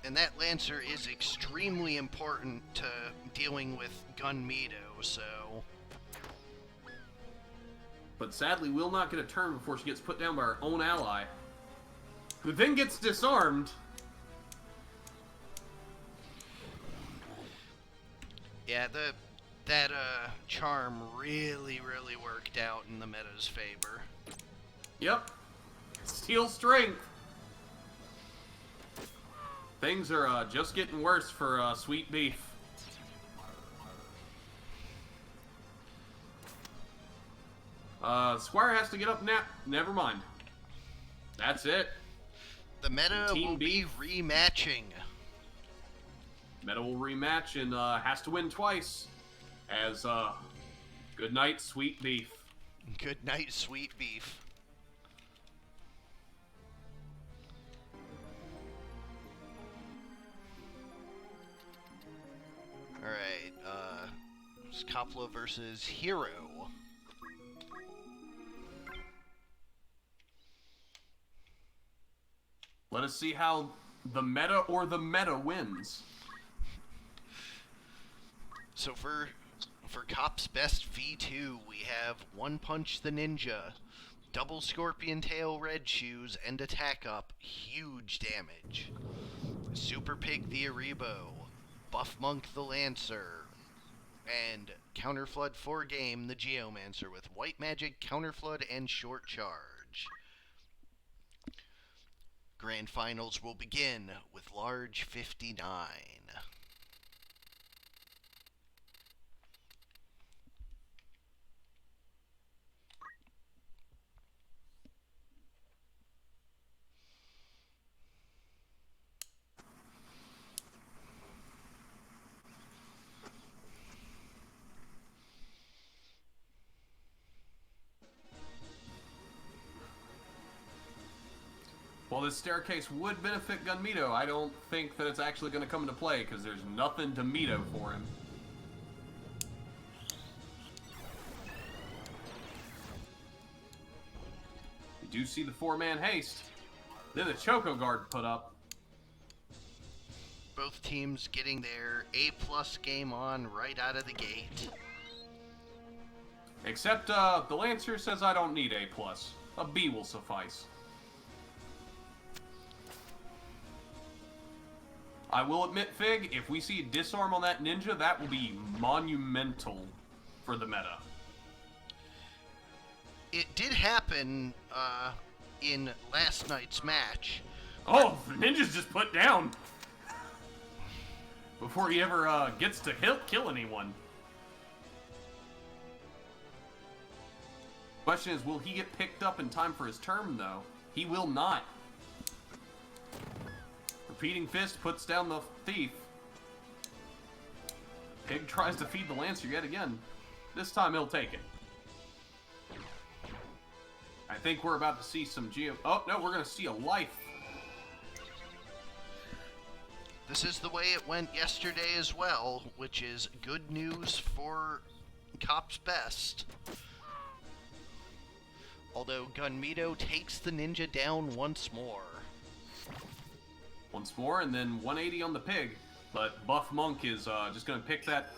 [SPEAKER 1] And that Lancer is extremely important to dealing with Gunmito, so...
[SPEAKER 2] But sadly, we'll not get a turn before she gets put down by her own ally. Who then gets disarmed.
[SPEAKER 1] Yeah, that charm really worked out in the meta's favor.
[SPEAKER 2] Yep. Steel strength. Things are just getting worse for Sweet Beef. Squire has to get up now. Never mind. That's it.
[SPEAKER 1] The meta
[SPEAKER 2] Team
[SPEAKER 1] will be
[SPEAKER 2] Beef.
[SPEAKER 1] rematching.
[SPEAKER 2] Meta will rematch and has to win twice. As good night, Sweet Beef.
[SPEAKER 1] Good night, Sweet Beef. Alright, it's Coppola versus Hero.
[SPEAKER 2] Let us see how The meta or the meta wins.
[SPEAKER 1] So for Cop's Best V2, we have One Punch the Ninja, Double Scorpion Tail Red Shoes, and Attack Up, huge damage. Super Pig the Aribo, Buff Monk the Lancer, and Counterflood 4 Game the Geomancer with White Magic, Counterflood, and Short Charge. Grand Finals will begin with Large 59.
[SPEAKER 2] While this staircase would benefit Gunmito, I don't think that it's actually going to come into play because there's nothing to Mito for him. We do see the 4-man haste. Then the Choco Guard put up.
[SPEAKER 1] Both teams getting their A+ game on right out of the gate.
[SPEAKER 2] Except the Lancer says I don't need A+. A B will suffice. I will admit, Fig, if we see a disarm on that ninja, that will be monumental for the meta.
[SPEAKER 1] It did happen in last night's match.
[SPEAKER 2] Oh, the ninja's just put down before he ever gets to kill anyone. Question is, will he get picked up in time for his turn, though? He will not. Repeating Fist puts down the thief. Pig tries to feed the Lancer yet again. This time he'll take it. I think we're about to see some Oh, no, we're going to see a life.
[SPEAKER 1] This is the way it went yesterday as well, which is good news for Cop's Best. Although Gunmito takes the ninja down once more.
[SPEAKER 2] Once more, and then 180 on the pig. But Buff Monk is just going to pick that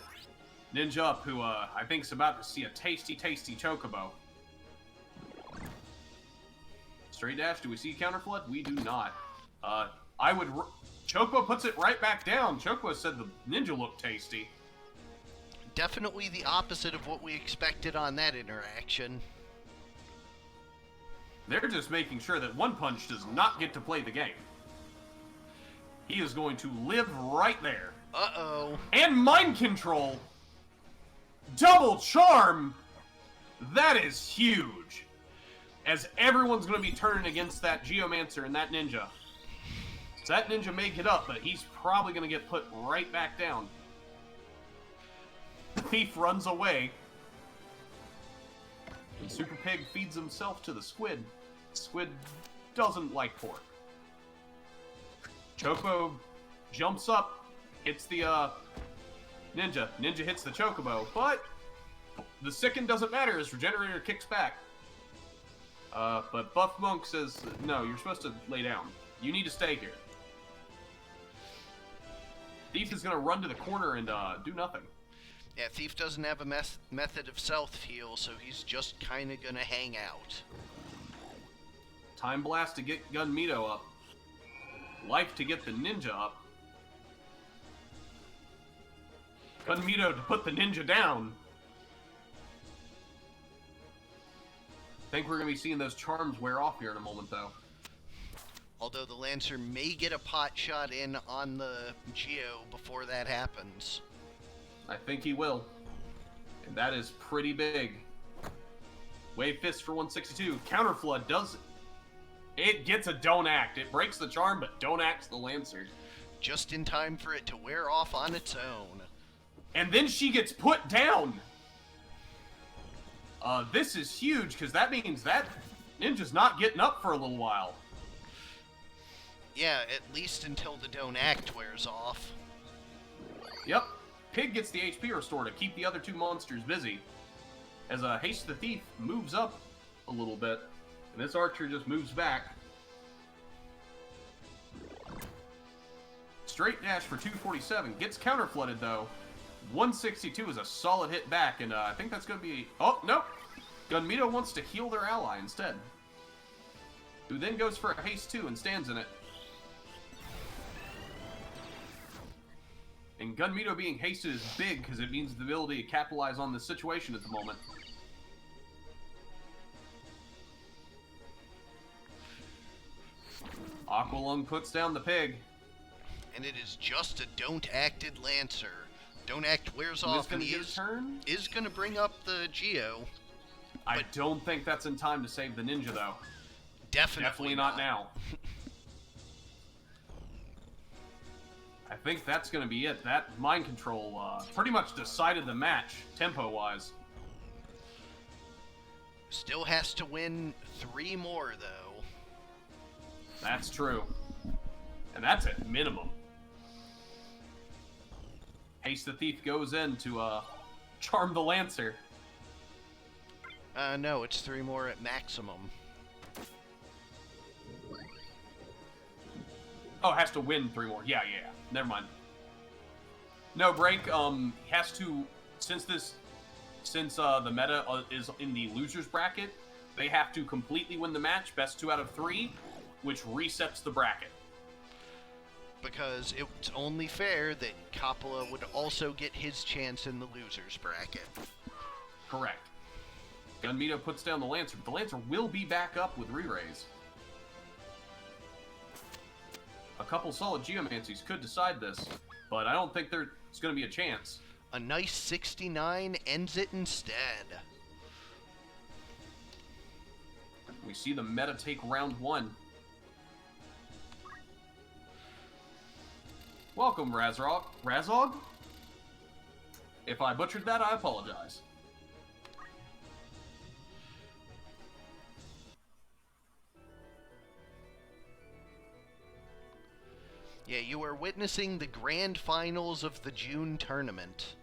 [SPEAKER 2] ninja up, who I think is about to see a tasty, tasty Chocobo. Straight dash, do we see Counterflood? We do not. Chocobo puts it right back down. Chocobo said the ninja looked tasty.
[SPEAKER 1] Definitely the opposite of what we expected on that interaction.
[SPEAKER 2] They're just making sure that One Punch does not get to play the game. He is going to live right there.
[SPEAKER 1] Uh-oh.
[SPEAKER 2] And Mind Control. Double Charm. That is huge. As everyone's going to be turning against that Geomancer and that ninja. So that ninja may get up, but he's probably going to get put right back down. The thief runs away. And Super Pig feeds himself to the squid. Squid doesn't like pork. Choco jumps up, hits the ninja. Ninja hits the Chocobo, but the sicken doesn't matter as Regenerator kicks back. But Buff Monk says, no, you're supposed to lay down. You need to stay here. Thief is going to run to the corner and do nothing.
[SPEAKER 1] Yeah, Thief doesn't have a method of self-heal, so he's just kind of going to hang out.
[SPEAKER 2] Time Blast to get Gunmito up. Life to get the ninja up. Gunmito to put the ninja down. I think we're going to be seeing those charms wear off here in a moment, though.
[SPEAKER 1] Although the Lancer may get a pot shot in on the Geo before that happens.
[SPEAKER 2] I think he will. And that is pretty big. Wave Fist for 162. Counterflood does it. It gets a Don't Act. It breaks the charm, but Don't Act's the Lancer.
[SPEAKER 1] Just in time for it to wear off on its own.
[SPEAKER 2] And then she gets put down. This is huge, because that means that ninja's not getting up for a little while.
[SPEAKER 1] Yeah, at least until the Don't Act wears off.
[SPEAKER 2] Yep. Pig gets the HP restore to keep the other two monsters busy. As Haste the Thief moves up a little bit. And this archer just moves back. straight dash for 247. Gets counter flooded though. 162 is a solid hit back, and I think that's going to be... Oh, nope. Gunmito wants to heal their ally instead. Who then goes for a haste 2 and stands in it. And Gunmito being hasted is big because it means the ability to capitalize on this situation at the moment. Aqualung puts down the pig.
[SPEAKER 1] And it is just a don't acted Lancer. Don't act wears
[SPEAKER 2] Who's
[SPEAKER 1] off,
[SPEAKER 2] gonna
[SPEAKER 1] and he
[SPEAKER 2] get a turn?
[SPEAKER 1] is going to bring up the Geo.
[SPEAKER 2] I don't think that's in time to save the ninja, though.
[SPEAKER 1] Definitely
[SPEAKER 2] not now. I think that's going to be it. That mind control pretty much decided the match, tempo-wise.
[SPEAKER 1] Still has to win 3 more, though.
[SPEAKER 2] That's true. And that's at minimum. Haste the Thief goes in to charm the Lancer.
[SPEAKER 1] No, it's 3 more at maximum.
[SPEAKER 2] Oh, has to win 3 more. Yeah. Never mind. No, break. Has to, since the meta is in the losers bracket, they have to completely win the match, best 2 out of 3, which resets the bracket.
[SPEAKER 1] Because it's only fair that Coppola would also get his chance in the losers bracket.
[SPEAKER 2] Correct. Gunmito puts down the Lancer, but the Lancer will be back up with re-raise. A couple solid Geomancies could decide this, but I don't think there's going to be a chance.
[SPEAKER 1] A nice 69 ends it instead.
[SPEAKER 2] We see the meta take round 1. Welcome, Razog. If I butchered that, I apologize.
[SPEAKER 1] Yeah, you are witnessing the grand finals of the June tournament.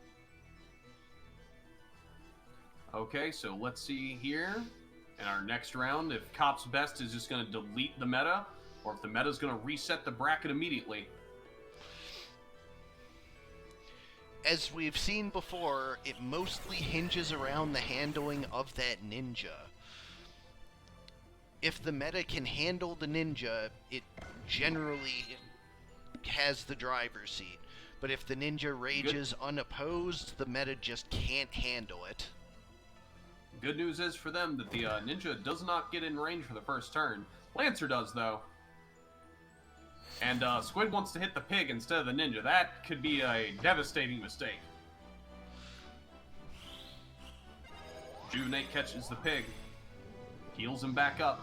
[SPEAKER 2] Okay, so let's see here. In our next round, if Cop's Best is just going to delete the meta, or if the meta is going to reset the bracket immediately.
[SPEAKER 1] As we've seen before, it mostly hinges around the handling of that ninja. If the meta can handle the ninja, it generally has the driver's seat. But if the ninja rages unopposed, the meta just can't handle it.
[SPEAKER 2] Good news is for them that the ninja does not get in range for the first turn. Lancer does, though. And Squid wants to hit the pig instead of the ninja. That could be a devastating mistake. Juvenate catches the pig. Heals him back up.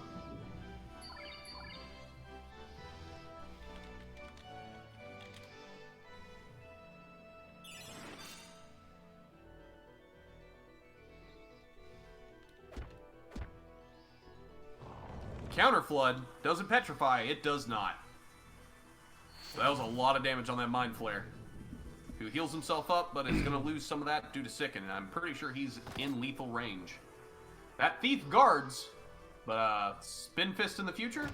[SPEAKER 2] Counter Flood doesn't petrify. It does not. So that was a lot of damage on that Mind Flare. Who heals himself up, but is going to lose some of that due to Sicken, and I'm pretty sure he's in lethal range. That Thief guards, but Spin Fist in the future?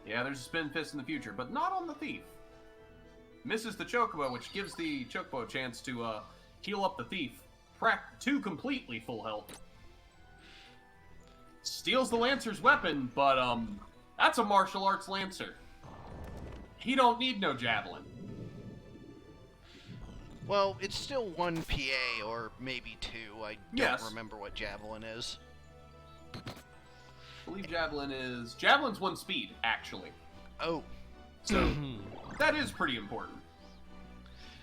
[SPEAKER 2] Yeah, there's a Spin Fist in the future, but not on the Thief. Misses the Chocobo, which gives the Chocobo a chance to heal up the Thief to completely full health. Steals the Lancer's weapon, but that's a martial arts Lancer. He don't need no javelin.
[SPEAKER 1] Well, it's still 1 PA, or maybe 2. I don't remember what Javelin is.
[SPEAKER 2] I believe Javelin's 1 speed, actually.
[SPEAKER 1] Oh.
[SPEAKER 2] So, that is pretty important.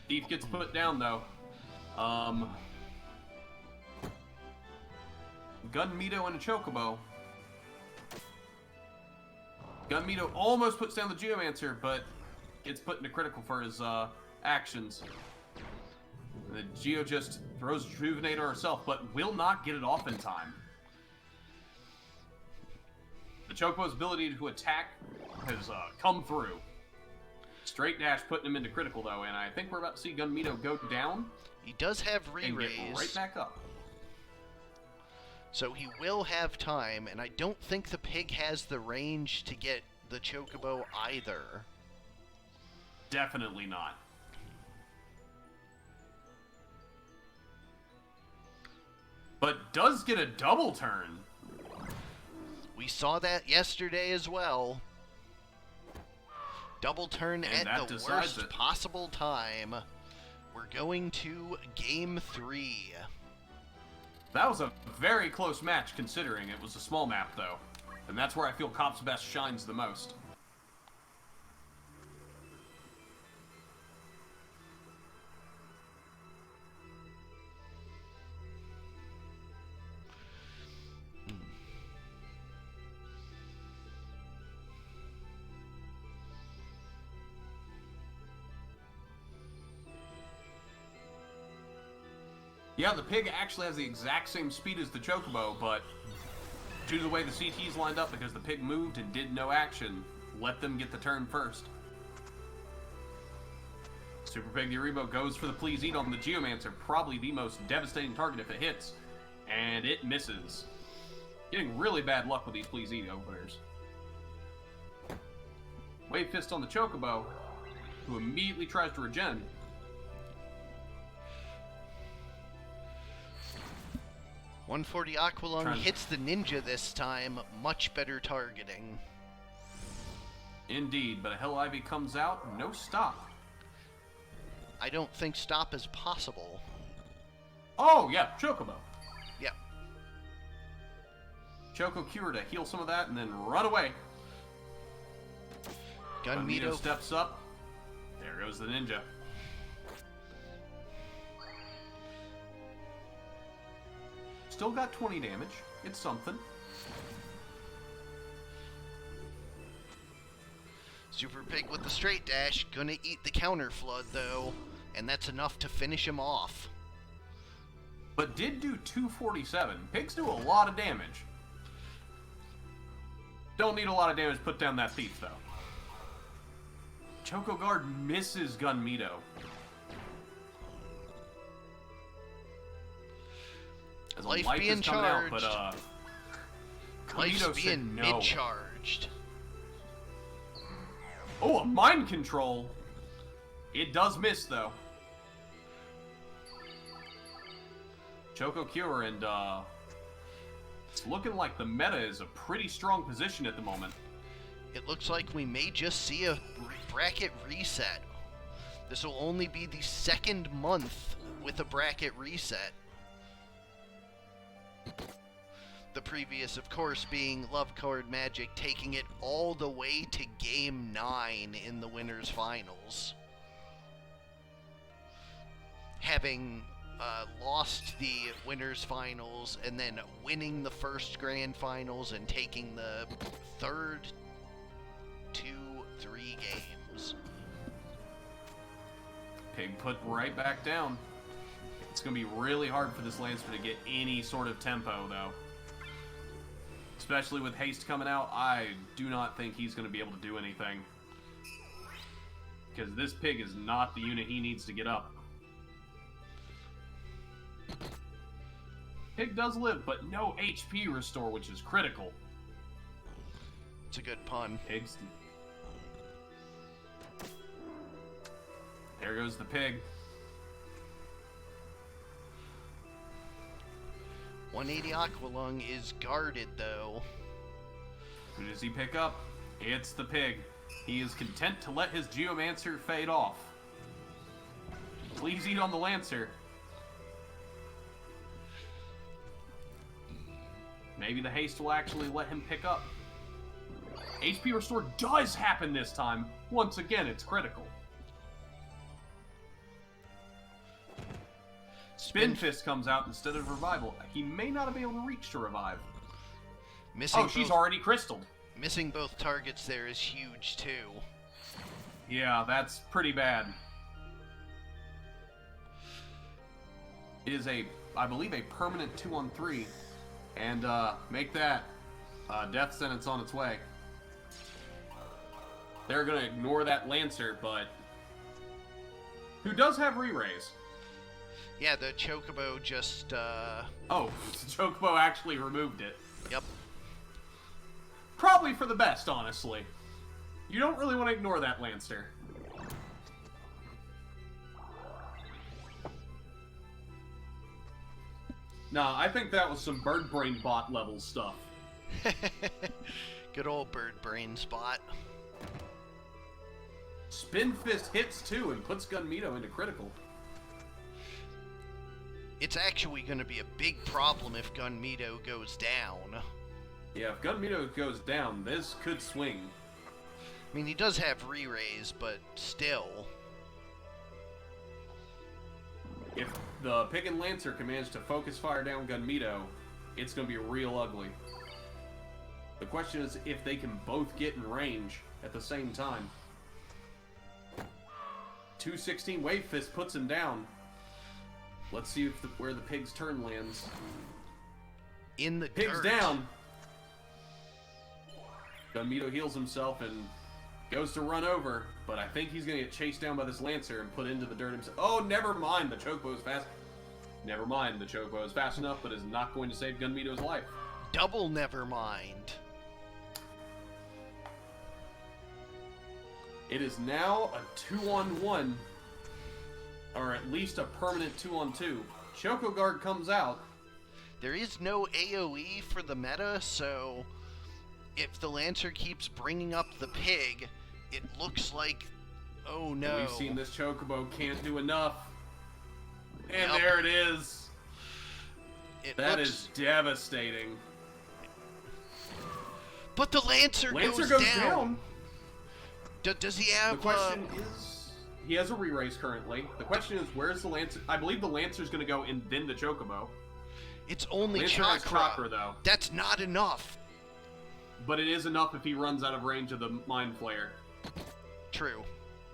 [SPEAKER 2] Thief gets put down, though. Gunmito and a Chocobo. Gunmito almost puts down the Geomancer, but gets put into critical for his actions. And the Geo just throws Rejuvenator herself, but will not get it off in time. The Chocobo's ability to attack has come through. Straight dash putting him into critical, though, and I think we're about to see Gunmito go down.
[SPEAKER 1] He does have re-raise.
[SPEAKER 2] And get right back up.
[SPEAKER 1] So he will have time, and I don't think the pig has the range to get the Chocobo either.
[SPEAKER 2] Definitely not. But does get a double turn.
[SPEAKER 1] We saw that yesterday as well. Double turn
[SPEAKER 2] And
[SPEAKER 1] at
[SPEAKER 2] that
[SPEAKER 1] the
[SPEAKER 2] decides
[SPEAKER 1] worst
[SPEAKER 2] it.
[SPEAKER 1] possible time. We're going to Game 3.
[SPEAKER 2] That was a very close match considering it was a small map, though. And that's where I feel Cop's Best shines the most. Yeah, the pig actually has the exact same speed as the chocobo, but due to the way the CTs lined up because the pig moved and did no action, let them get the turn first. Super Pig the Aribo goes for the Please Eat on the Geomancer, probably the most devastating target if it hits, and it misses. Getting really bad luck with these Please Eat openers. Wave Fist on the Chocobo, who immediately tries to regen.
[SPEAKER 1] .140 Aqualung hits the ninja this time. Much better targeting.
[SPEAKER 2] Indeed, but a Hell Ivy comes out, no stop.
[SPEAKER 1] I don't think stop is possible.
[SPEAKER 2] Oh, yeah, Chocobo.
[SPEAKER 1] Yep.
[SPEAKER 2] Choco Cure to heal some of that and then run away.
[SPEAKER 1] Gunmedo
[SPEAKER 2] steps up. There goes the ninja. Still got 20 damage. It's something.
[SPEAKER 1] Super Pig with the straight dash. Gonna eat the counter flood though. And that's enough to finish him off.
[SPEAKER 2] But did do 247. Pigs do a lot of damage. Don't need a lot of damage to put down that thief, though. Choco Guard misses Gunmedo. As
[SPEAKER 1] Life
[SPEAKER 2] a life
[SPEAKER 1] being
[SPEAKER 2] is coming out,
[SPEAKER 1] charged.
[SPEAKER 2] but
[SPEAKER 1] Life's
[SPEAKER 2] Gunmedo said
[SPEAKER 1] being
[SPEAKER 2] no.
[SPEAKER 1] mid-charged.
[SPEAKER 2] Oh, a mind control. It does miss, though. Choco Cure, and it's looking like the meta is a pretty strong position at the moment.
[SPEAKER 1] It looks like we may just see a bracket reset. This will only be the second month with a bracket reset. The previous, of course, being Love Card Magic taking it all the way to Game 9 in the Winners Finals. Having lost the Winners Finals and then winning the first Grand Finals and taking the third 2-3 games.
[SPEAKER 2] Pig put right back down. It's going to be really hard for this Lancer to get any sort of tempo, though. Especially with haste coming out, I do not think he's going to be able to do anything. Because this pig is not the unit he needs to get up. Pig does live, but no HP restore, which is critical.
[SPEAKER 1] It's a good pun.
[SPEAKER 2] Pigs. There goes the pig.
[SPEAKER 1] 180 Aqualung is guarded, though.
[SPEAKER 2] Who does he pick up? It's the pig. He is content to let his Geomancer fade off. Please eat on the Lancer. Maybe the haste will actually let him pick up. HP restore does happen this time. Once again, it's critical. Spin Fist comes out instead of Revival. He may not be able to reach to revive.
[SPEAKER 1] Missing
[SPEAKER 2] she's already crystalled.
[SPEAKER 1] Missing both targets there is huge, too.
[SPEAKER 2] Yeah, that's pretty bad. It is I believe, a permanent 2-on-3. And, make that death sentence on its way. They're gonna ignore that Lancer, but who does have re-raise?
[SPEAKER 1] Yeah, the Chocobo just,
[SPEAKER 2] Oh, Chocobo actually removed it.
[SPEAKER 1] Yep.
[SPEAKER 2] Probably for the best, honestly. You don't really want to ignore that Lancer. Nah, I think that was some bird brain bot level stuff.
[SPEAKER 1] Good old bird brain spot.
[SPEAKER 2] Spin Fist hits too and puts Gunmito into critical.
[SPEAKER 1] It's actually going to be a big problem if Gunmito goes down.
[SPEAKER 2] Yeah, if Gunmito goes down, this could swing.
[SPEAKER 1] I mean, he does have re-raise, but still.
[SPEAKER 2] If the Pig and Lancer can manage to focus fire down Gunmito, it's going to be real ugly. The question is if they can both get in range at the same time. 216 Wave Fist puts him down. Let's see if where the Pig's turn lands.
[SPEAKER 1] In the
[SPEAKER 2] Pig's
[SPEAKER 1] dirt.
[SPEAKER 2] down. Gunmito heals himself and goes to run over, but I think he's going to get chased down by this Lancer and put into the dirt himself. Oh, never mind. The Chocobo is fast. Never mind. The Chocobo is fast enough, but is not going to save Gunmito's life.
[SPEAKER 1] Double never mind.
[SPEAKER 2] It is now a 2-on-1, or at least a permanent 2-on-2. Choco Guard comes out.
[SPEAKER 1] There is no AoE for the meta, so if the Lancer keeps bringing up the Pig, it looks like, oh no.
[SPEAKER 2] We've seen this Chocobo can't do enough. And
[SPEAKER 1] Yep.
[SPEAKER 2] there it is. That
[SPEAKER 1] looks...
[SPEAKER 2] is devastating.
[SPEAKER 1] But the Lancer
[SPEAKER 2] Lancer
[SPEAKER 1] goes
[SPEAKER 2] goes down.
[SPEAKER 1] Does he have...
[SPEAKER 2] The question is, he has a re-raise currently. The question is, where's the Lancer? I believe the Lancer's going to go and then the Chocobo.
[SPEAKER 1] It's only
[SPEAKER 2] Lancer has
[SPEAKER 1] Chakra.
[SPEAKER 2] Chakra, though.
[SPEAKER 1] That's not enough.
[SPEAKER 2] But it is enough if he runs out of range of the Mind Flayer.
[SPEAKER 1] True.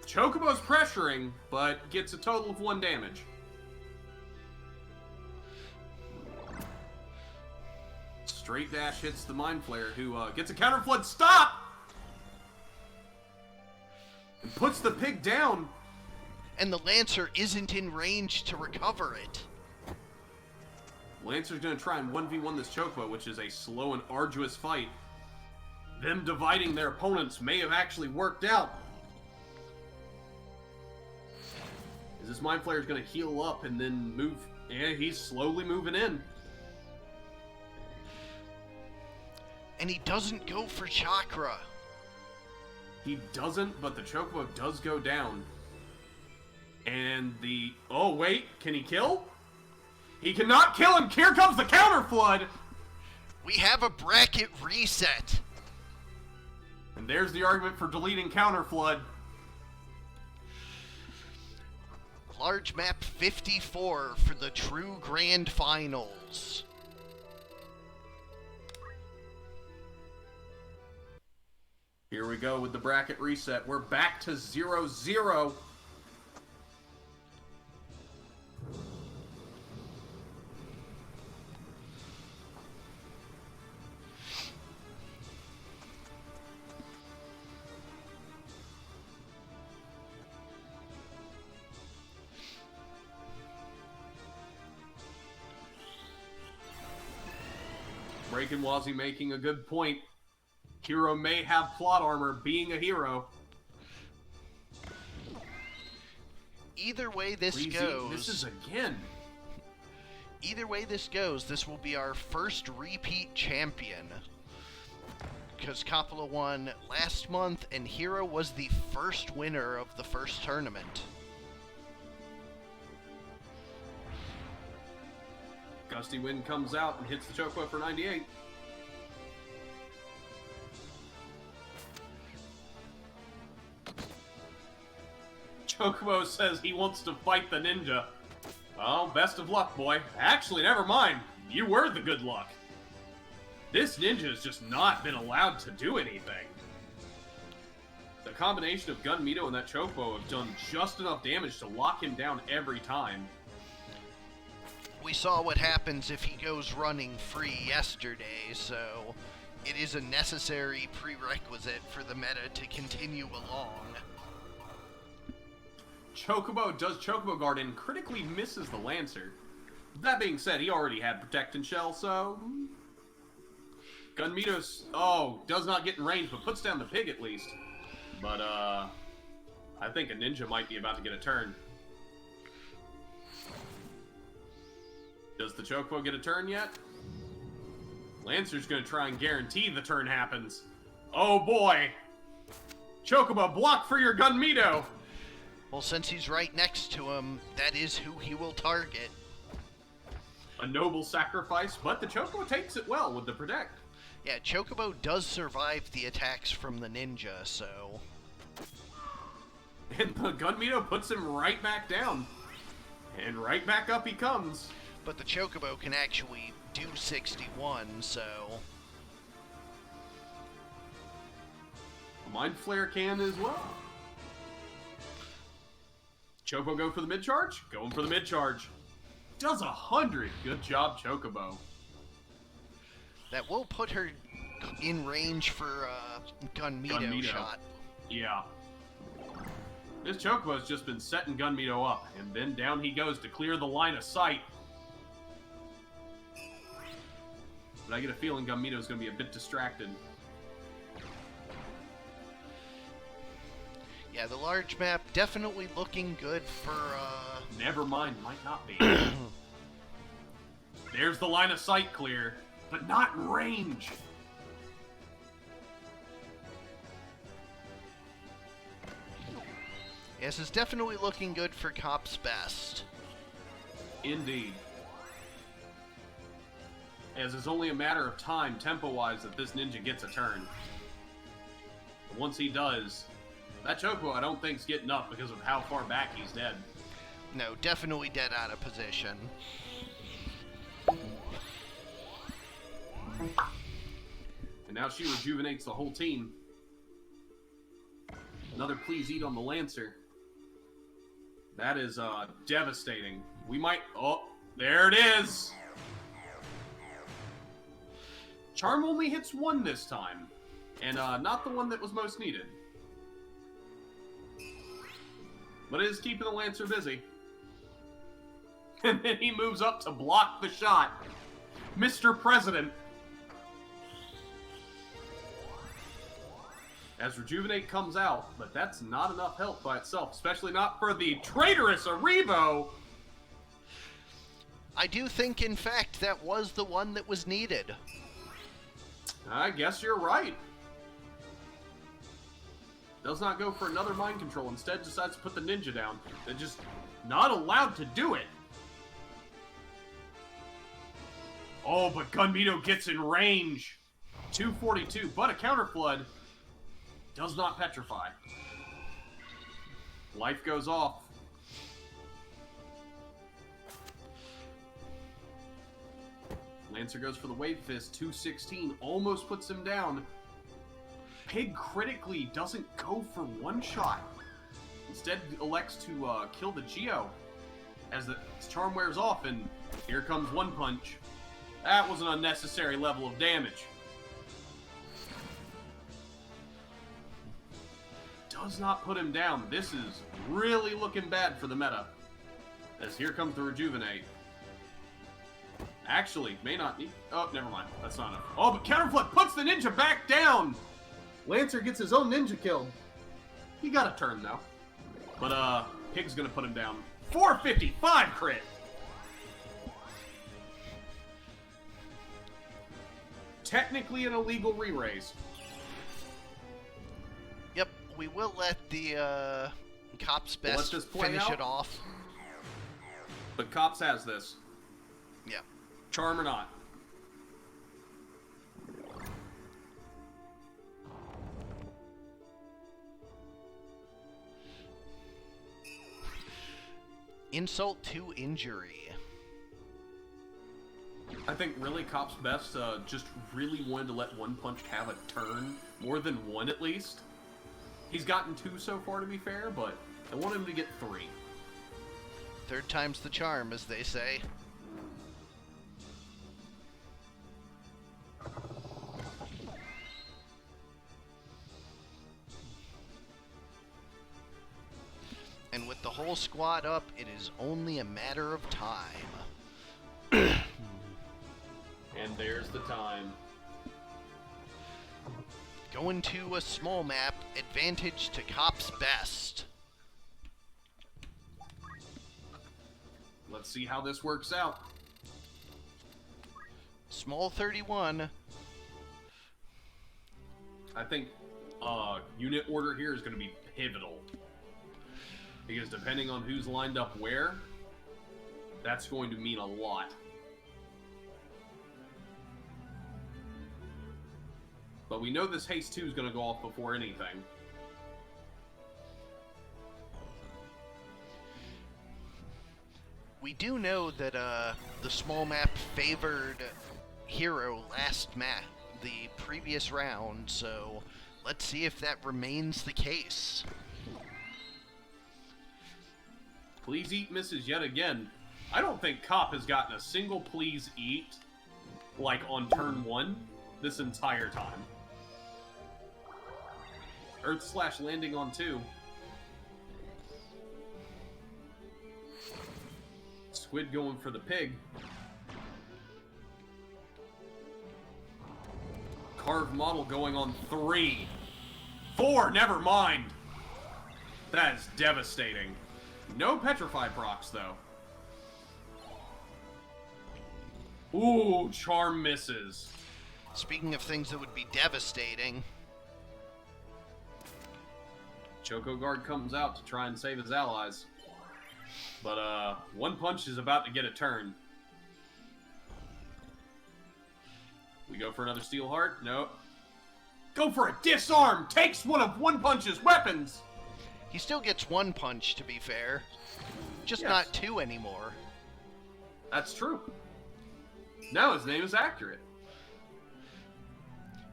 [SPEAKER 2] Chocobo's pressuring, but gets a total of 1 damage. Straight dash hits the Mind Flayer, who gets a counter flood. Stop! And puts the Pig down.
[SPEAKER 1] And the Lancer isn't in range to recover it.
[SPEAKER 2] Lancer's going to try and 1v1 this Chocobo, which is a slow and arduous fight. Them dividing their opponents may have actually worked out. Is this Mind Flayer's going to heal up and then move? Yeah, he's slowly moving in.
[SPEAKER 1] And he doesn't go for Chakra.
[SPEAKER 2] He doesn't, but the Chocobo does go down. And the... Oh, wait. Can he kill? He cannot kill him. Here comes the counter flood.
[SPEAKER 1] We have a bracket reset.
[SPEAKER 2] And there's the argument for deleting counter flood.
[SPEAKER 1] Large map 54 for the true grand finals.
[SPEAKER 2] Here we go with the bracket reset. We're back to 0-0. Breaking Wazzy making a good point. Hero may have plot armor, being a hero.
[SPEAKER 1] Either way this
[SPEAKER 2] Breezy
[SPEAKER 1] goes...
[SPEAKER 2] misses again.
[SPEAKER 1] Either way this goes, this will be our first repeat champion. Because Coppola won last month, and Hero was the first winner of the first tournament.
[SPEAKER 2] Gusty Wind comes out and hits the Chocobo for 98. Chocobo says he wants to fight the ninja. Well, best of luck, boy. Actually, never mind. You were the good luck. This ninja has just not been allowed to do anything. The combination of Gunmito and that Chocobo have done just enough damage to lock him down every time.
[SPEAKER 1] We saw what happens if he goes running free yesterday, so it is a necessary prerequisite for the meta to continue along.
[SPEAKER 2] Chocobo does Chocobo Guard and critically misses the Lancer. That being said, he already had Protect and Shell, so... Gunmito's, does not get in range, but puts down the Pig at least. But, I think a ninja might be about to get a turn. Does the Chocobo get a turn yet? Lancer's gonna try and guarantee the turn happens. Oh boy! Chocobo, block for your Gunmito!
[SPEAKER 1] Well, since he's right next to him, that is who he will target.
[SPEAKER 2] A noble sacrifice, but the Chocobo takes it well with the protect.
[SPEAKER 1] Yeah, Chocobo does survive the attacks from the ninja, so...
[SPEAKER 2] And the Gunmito puts him right back down. And right back up he comes.
[SPEAKER 1] But the Chocobo can actually do 61, so...
[SPEAKER 2] Mind Flare can as well. Chocobo go for the mid-charge? Going for the mid-charge. Does 100. Good job, Chocobo.
[SPEAKER 1] That will put her in range for Gunmito shot.
[SPEAKER 2] Yeah. This Chocobo's just been setting Gunmito up, and then down he goes to clear the line of sight. But I get a feeling Gunmito's going to be a bit distracted.
[SPEAKER 1] Yeah, the large map definitely looking good for,
[SPEAKER 2] Never mind, might not be. There's the line of sight clear, but not in range.
[SPEAKER 1] Yes, it's definitely looking good for Cop's best.
[SPEAKER 2] Indeed. As it's only a matter of time, tempo-wise, that this ninja gets a turn. But once he does, that Chocobo I don't think's getting up because of how far back he's dead.
[SPEAKER 1] No, definitely dead out of position.
[SPEAKER 2] And now she rejuvenates the whole team. Another please eat on the Lancer. That is devastating. We might... Oh, there it is! Charm only hits one this time. And not the one that was most needed. But it is keeping the Lancer busy. And then he moves up to block the shot. Mr. President. As Rejuvenate comes out, but that's not enough help by itself, especially not for the traitorous Aribo.
[SPEAKER 1] I do think, in fact, that was the one that was needed.
[SPEAKER 2] I guess you're right. Does not go for another mind control, instead decides to put the ninja down. They're just not allowed to do it. Oh, but Gunmito gets in range. 242, but a counter flood does not petrify. Life goes off. Lancer goes for the Wave Fist, 216, almost puts him down. Pig critically doesn't go for one shot. Instead elects to kill the Geo as the charm wears off, and here comes one punch. That was an unnecessary level of damage. Does not put him down. This is really looking bad for the meta. As here comes the Rejuvenate. Actually, may not need... Oh, never mind. That's not enough. Oh, but Counterflood puts the ninja back down! Lancer gets his own ninja killed. He got a turn, though. But, Pig's gonna put him down. 455 crit! Technically an illegal re-raise.
[SPEAKER 1] Yep, we will let the, Cop's best finish it off.
[SPEAKER 2] But Cops has this.
[SPEAKER 1] Yeah.
[SPEAKER 2] Charm or not.
[SPEAKER 1] Insult to injury.
[SPEAKER 2] I think really Cop's best just really wanted to let One Punch have a turn. More than one, at least. He's gotten 2 so far, to be fair, but I want him to get 3.
[SPEAKER 1] Third time's the charm, as they say. And with the whole squad up, it is only a matter of time.
[SPEAKER 2] And there's the time.
[SPEAKER 1] Going to a small map, advantage to Cop's best.
[SPEAKER 2] Let's see how this works out.
[SPEAKER 1] Small 31.
[SPEAKER 2] I think unit order here is going to be pivotal. Because depending on who's lined up where, that's going to mean a lot. But we know this Haste 2 is going to go off before anything.
[SPEAKER 1] We do know that the small map favored Hero the previous round, so let's see if that remains the case.
[SPEAKER 2] Please eat misses yet again. I don't think Cop has gotten a single please eat, like, on turn 1 this entire time. Earth / landing on 2. Squid going for the pig. Carved model going on 3. 4, never mind. That is devastating. No petrify procs, though. Ooh, charm misses.
[SPEAKER 1] Speaking of things that would be devastating,
[SPEAKER 2] Choco Guard comes out to try and save his allies. But, One Punch is about to get a turn. We go for another Steel Heart? Nope. Go for a Disarm! Takes one of One Punch's weapons!
[SPEAKER 1] he still gets 1 punch, to be fair. Just
[SPEAKER 2] Yes.
[SPEAKER 1] not 2 anymore.
[SPEAKER 2] That's true. Now his name is accurate.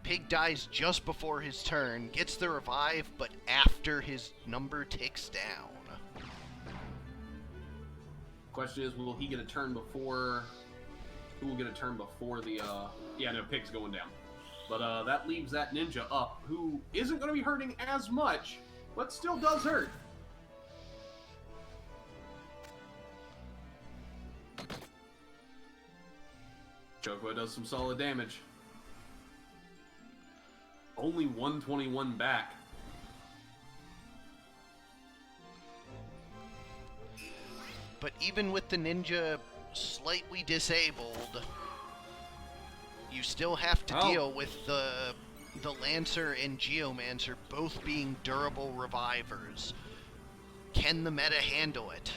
[SPEAKER 1] Pig dies just before his turn, gets the revive, but after his number ticks down.
[SPEAKER 2] Question is, will he get a turn before... Who will get a turn before the, Yeah, no, Pig's going down. But, that leaves that ninja up, who isn't going to be hurting as much, but still does hurt. Choco does some solid damage. Only 121 back.
[SPEAKER 1] But even with the ninja slightly disabled, you still have to deal with the Lancer and Geomancer both being durable revivers. Can the meta handle it?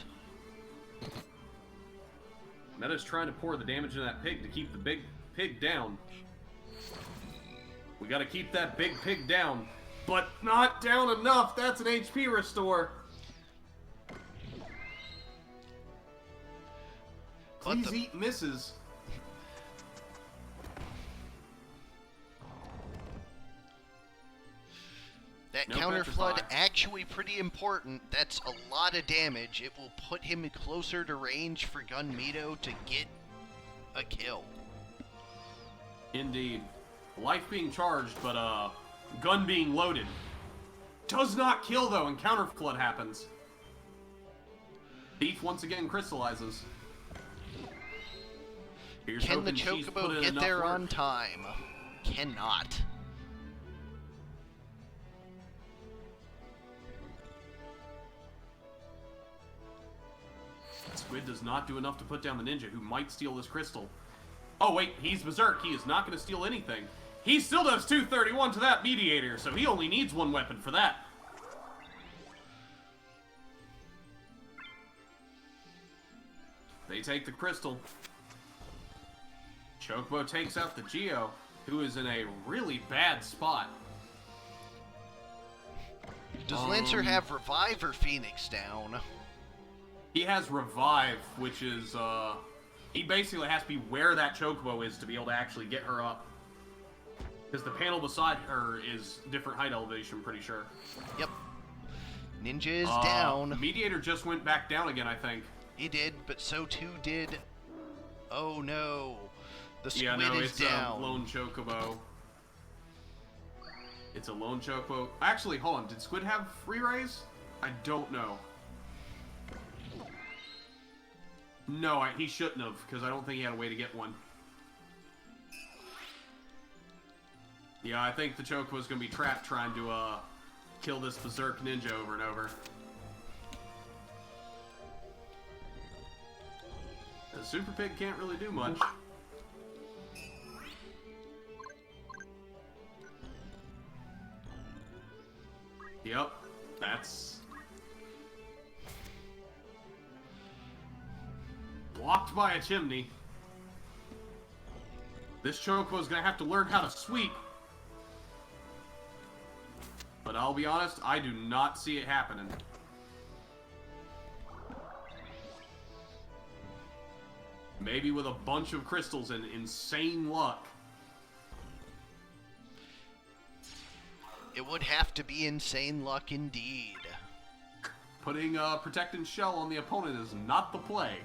[SPEAKER 2] Meta's trying to pour the damage into that pig to keep the big pig down. We gotta keep that big pig down, but not down enough. That's an HP restore. Please eat misses.
[SPEAKER 1] That
[SPEAKER 2] No
[SPEAKER 1] counter flood
[SPEAKER 2] petrify.
[SPEAKER 1] actually pretty important. That's a lot of damage. It will put him closer to range for Gunmito to get a kill.
[SPEAKER 2] Indeed. Life being charged, but gun being loaded. Does not kill though, and counter flood happens. Thief once again crystallizes. Here's
[SPEAKER 1] Can the
[SPEAKER 2] hoping she's put
[SPEAKER 1] Chocobo
[SPEAKER 2] in
[SPEAKER 1] get
[SPEAKER 2] enough
[SPEAKER 1] there
[SPEAKER 2] work.
[SPEAKER 1] on time? Cannot.
[SPEAKER 2] Squid does not do enough to put down the ninja, who might steal this crystal. Oh wait, he's berserk. He is not going to steal anything. He still does 231 to that mediator, so he only needs 1 weapon for that. They take the crystal. Chocobo takes out the Geo, who is in a really bad spot.
[SPEAKER 1] Does Lancer have Revive or Phoenix down?
[SPEAKER 2] He has Revive, which is, he basically has to be where that Chocobo is to be able to actually get her up. Because the panel beside her is different height elevation, pretty sure.
[SPEAKER 1] Yep. Ninja is down.
[SPEAKER 2] Mediator just went back down again, I think.
[SPEAKER 1] He did, but so too did... Oh no. The Squid
[SPEAKER 2] Yeah, no,
[SPEAKER 1] is
[SPEAKER 2] it's
[SPEAKER 1] down.
[SPEAKER 2] a lone Chocobo. It's a lone Chocobo. Actually, hold on. Did Squid have free raise? I don't know. No, he shouldn't have, because I don't think he had a way to get one. Yeah, I think the Chocobo's going to be trapped trying to kill this Berserk Ninja over and over. The Super Pig can't really do much. Yep, that's... blocked by a chimney. This Chocobo's gonna have to learn how to sweep. But I'll be honest, I do not see it happening. Maybe with a bunch of crystals and insane luck.
[SPEAKER 1] It would have to be insane luck indeed.
[SPEAKER 2] Putting a protecting shell on the opponent is not the play.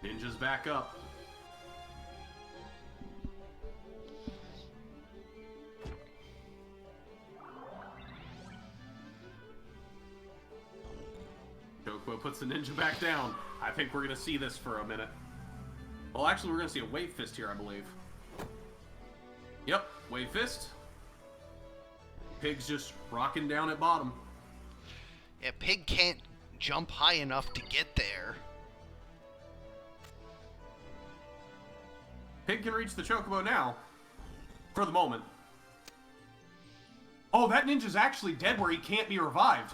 [SPEAKER 2] Ninja's back up. Chocobo puts the ninja back down. I think we're going to see this for a minute. Well, actually, we're going to see a wave fist here, I believe. Yep, wave fist. Pig's just rocking down at bottom.
[SPEAKER 1] Yeah, Pig can't jump high enough to get there.
[SPEAKER 2] Pig can reach the Chocobo now. For the moment. Oh, that ninja's actually dead where he can't be revived.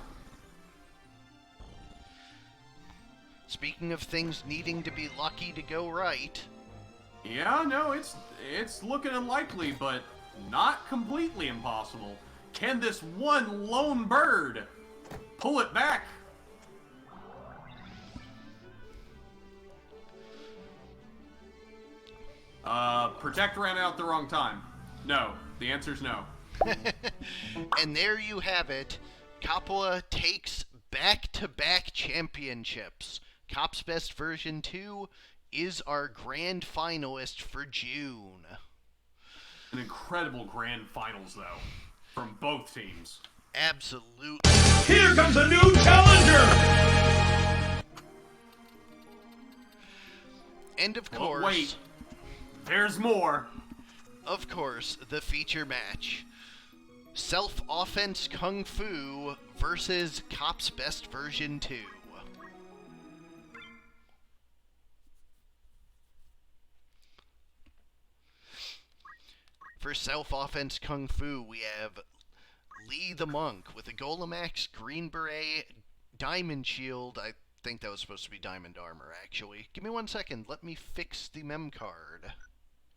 [SPEAKER 1] Speaking of things needing to be lucky to go right.
[SPEAKER 2] Yeah, no, it's looking unlikely, but not completely impossible. Can this one lone bird pull it back? Protect ran out at the wrong time. No, the answer's no.
[SPEAKER 1] And there you have it. Coppola takes back-to-back championships. Cop's Best version 2 is our grand finalist for June.
[SPEAKER 2] An incredible grand finals, though, from both teams.
[SPEAKER 1] Absolutely.
[SPEAKER 3] Here comes a new challenger!
[SPEAKER 1] And of
[SPEAKER 2] Oh,
[SPEAKER 1] course...
[SPEAKER 2] wait. There's more.
[SPEAKER 1] Of course, the feature match. Self-Offense Kung Fu versus Cop's Best version 2. For Self-Offense Kung Fu, we have Lee the Monk with a Golemax, Green Beret, Diamond Shield. I think that was supposed to be Diamond Armor, actually. Give me 1 second. Let me fix the mem card.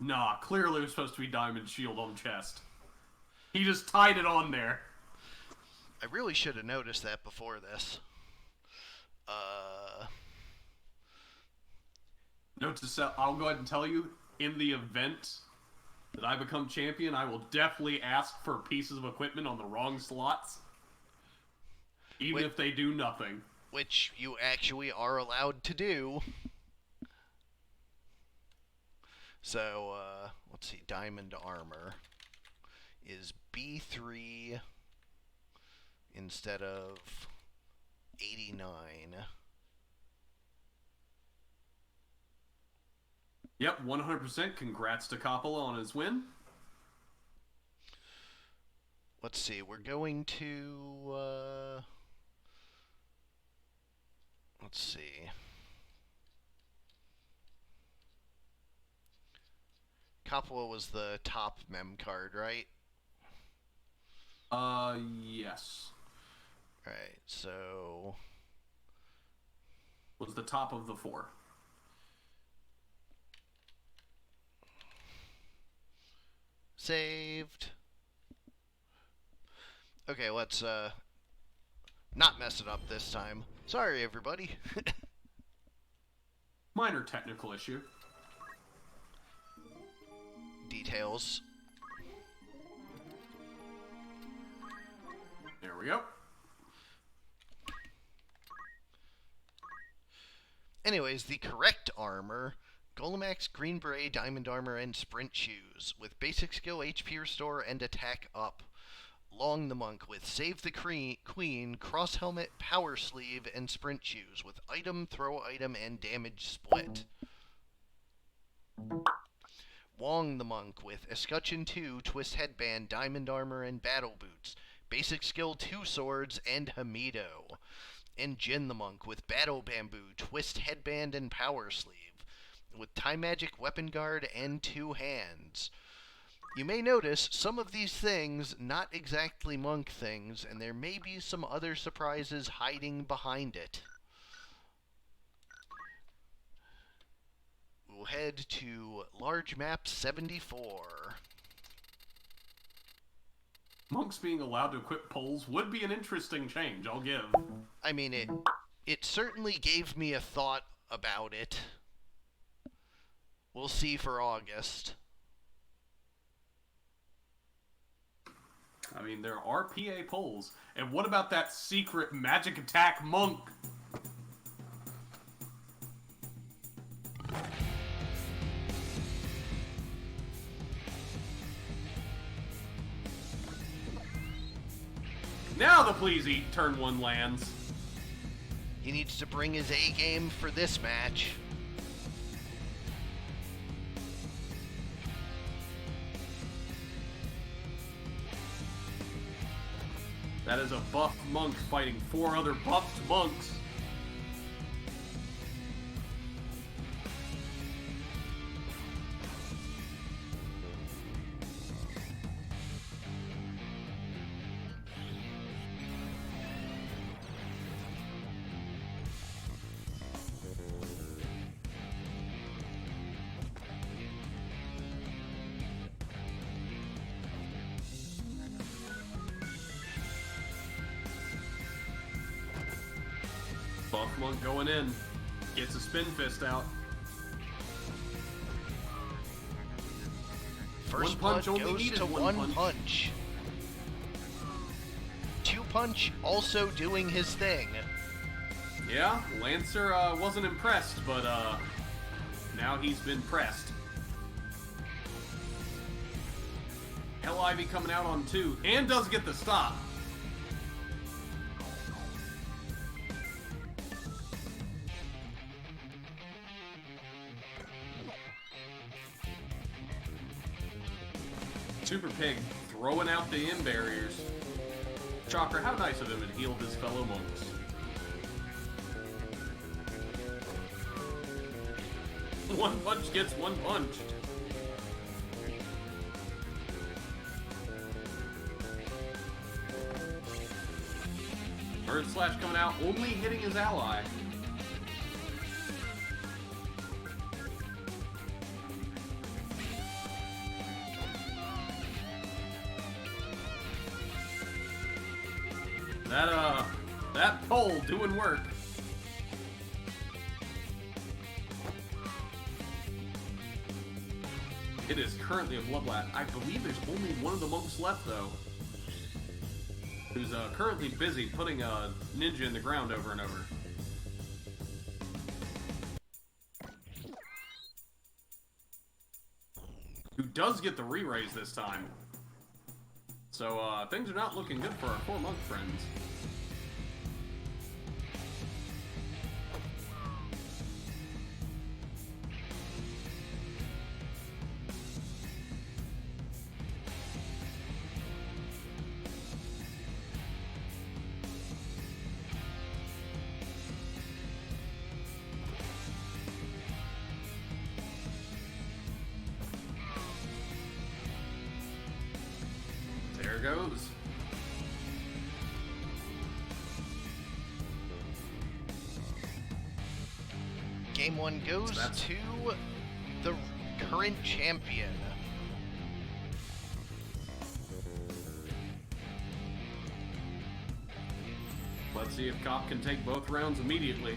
[SPEAKER 2] Nah, clearly it was supposed to be Diamond Shield on chest. He just tied it on there.
[SPEAKER 1] I really should have noticed that before this.
[SPEAKER 2] Note to self, I'll go ahead and tell you, in the event that I become champion, I will definitely ask for pieces of equipment on the wrong slots. Even if they do nothing.
[SPEAKER 1] Which you actually are allowed to do. So, let's see, Diamond Armor is B3 instead of 89.
[SPEAKER 2] Yep, 100%. Congrats to Coppola on his win.
[SPEAKER 1] Let's see, we're going to, let's see. Coppola was the top mem card, right?
[SPEAKER 2] Yes.
[SPEAKER 1] Alright, so...
[SPEAKER 2] Was the top of the 4.
[SPEAKER 1] Saved. Okay, let's, not mess it up this time. Sorry, everybody.
[SPEAKER 2] Minor technical issue.
[SPEAKER 1] Details.
[SPEAKER 2] There we go.
[SPEAKER 1] Anyways, the correct armor: Golemax, Green Beret, Diamond Armor, and Sprint Shoes, with basic skill, HP Restore, and attack up. Long the Monk with Save the Queen, Cross Helmet, Power Sleeve, and Sprint Shoes, with item, throw item, and damage split. Wong the Monk with Escutcheon 2, Twist Headband, Diamond Armor, and Battle Boots, basic skill, 2 swords, and Hamido. And Jin the Monk with Battle Bamboo, Twist Headband, and Power Sleeve, with Time Magic, Weapon Guard, and 2 hands. You may notice some of these things not exactly monk things, and there may be some other surprises hiding behind it. We'll head to large map 74.
[SPEAKER 2] Monks being allowed to equip poles would be an interesting change, I'll give.
[SPEAKER 1] I mean, it certainly gave me a thought about it. We'll see for August.
[SPEAKER 2] I mean, there are PA poles. And what about that secret magic attack monk? Now the Please Eat turn 1 lands.
[SPEAKER 1] He needs to bring his A game for this match.
[SPEAKER 2] That is a buff monk fighting 4 other buffed monks. Buff monk going in. Gets a spin fist out.
[SPEAKER 1] First
[SPEAKER 2] One punch
[SPEAKER 1] blood
[SPEAKER 2] only
[SPEAKER 1] goes
[SPEAKER 2] needed
[SPEAKER 1] to
[SPEAKER 2] one
[SPEAKER 1] one punch. 2 punch also doing his thing.
[SPEAKER 2] Yeah, Lancer wasn't impressed, but now he's been pressed. Hell Ivy coming out on 2 and does get the stop. Super Pig throwing out the in barriers. Chakra, how nice of him to heal his fellow monks. One punch gets one punched. Earth Slash coming out, only hitting his ally. That pole doing work. It is currently a bloodbath. I believe there's only one of the monks left, though, who's currently busy putting a ninja in the ground over and over. Who does get the re-raise this time. So, things are not looking good for our 4 monk friends. There goes.
[SPEAKER 1] Game 1 goes to the current champion.
[SPEAKER 2] Let's see if Cop can take both rounds immediately.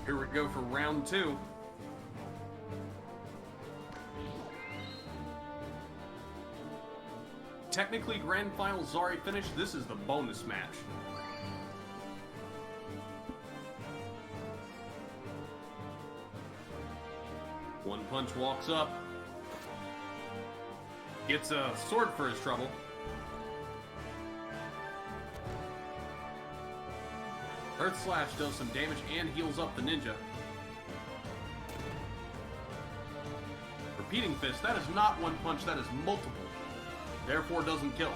[SPEAKER 2] Here we go for round 2. Technically, Grand Finals already finished. This is the bonus match. One Punch walks up. Gets a sword for his trouble. Earth Slash does some damage and heals up the ninja. Repeating Fist, that is not one punch, that is multiple. Therefore doesn't kill.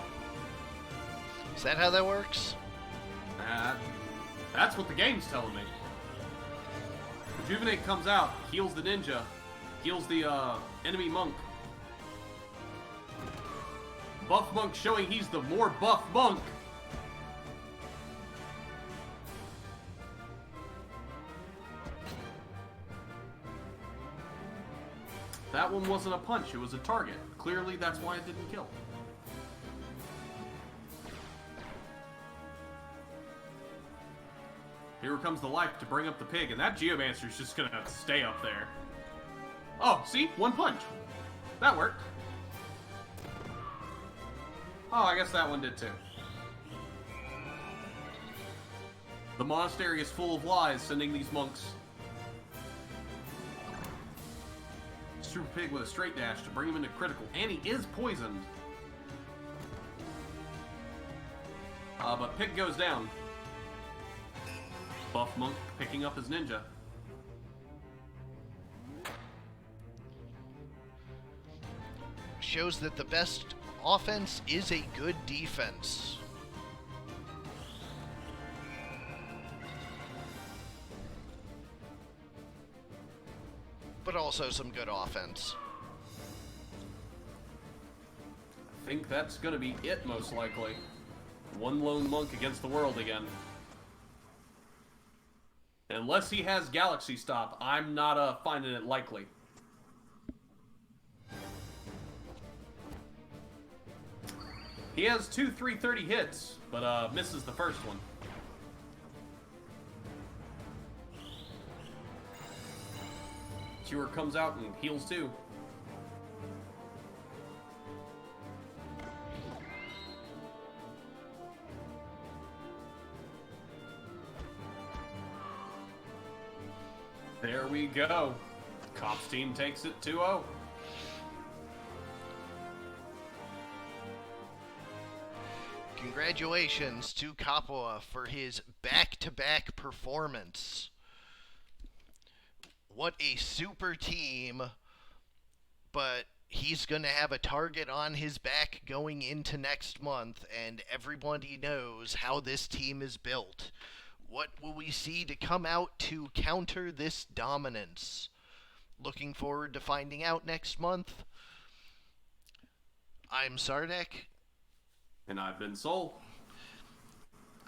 [SPEAKER 1] Is that how that works?
[SPEAKER 2] That's what the game's telling me. Rejuvenate comes out, heals the ninja, heals the enemy monk. Buff Monk showing he's the more buff monk. That one wasn't a punch, it was a target. Clearly that's why it didn't kill. Here comes the life to bring up the pig, and that Geomancer's just gonna stay up there. Oh, see? One punch. That worked. Oh, I guess that one did too. The monastery is full of lies, sending these monks. Super Pig with a straight dash to bring him into critical, and he is poisoned. But Pig goes down. Buff Monk picking up his ninja.
[SPEAKER 1] Shows that the best offense is a good defense. But also some good offense.
[SPEAKER 2] I think that's going to be it, most likely. One lone monk against the world again. Unless he has Galaxy Stop, I'm not finding it likely. He has 2 330 hits, but misses the first one. Cure comes out and heals too. There we go. Cops team takes it 2-0.
[SPEAKER 1] Congratulations to Coppola for his back-to-back performance. What a super team, but he's going to have a target on his back going into next month, and everybody knows how this team is built. What will we see to come out to counter this dominance? Looking forward to finding out next month. I'm Sardek.
[SPEAKER 2] And I've been Soul.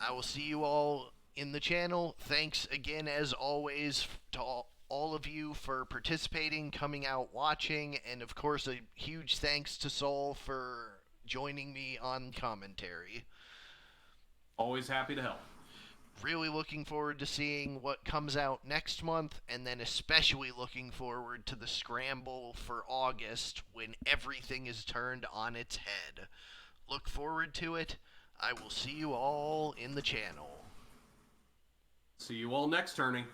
[SPEAKER 1] I will see you all in the channel. Thanks again, as always, to all of you for participating, coming out, watching, and of course a huge thanks to Soul for joining me on commentary.
[SPEAKER 2] Always happy to help.
[SPEAKER 1] Really looking forward to seeing what comes out next month, and then especially looking forward to the scramble for August when everything is turned on its head. Look forward to it. I will see you all in the channel.
[SPEAKER 2] See you all next turning.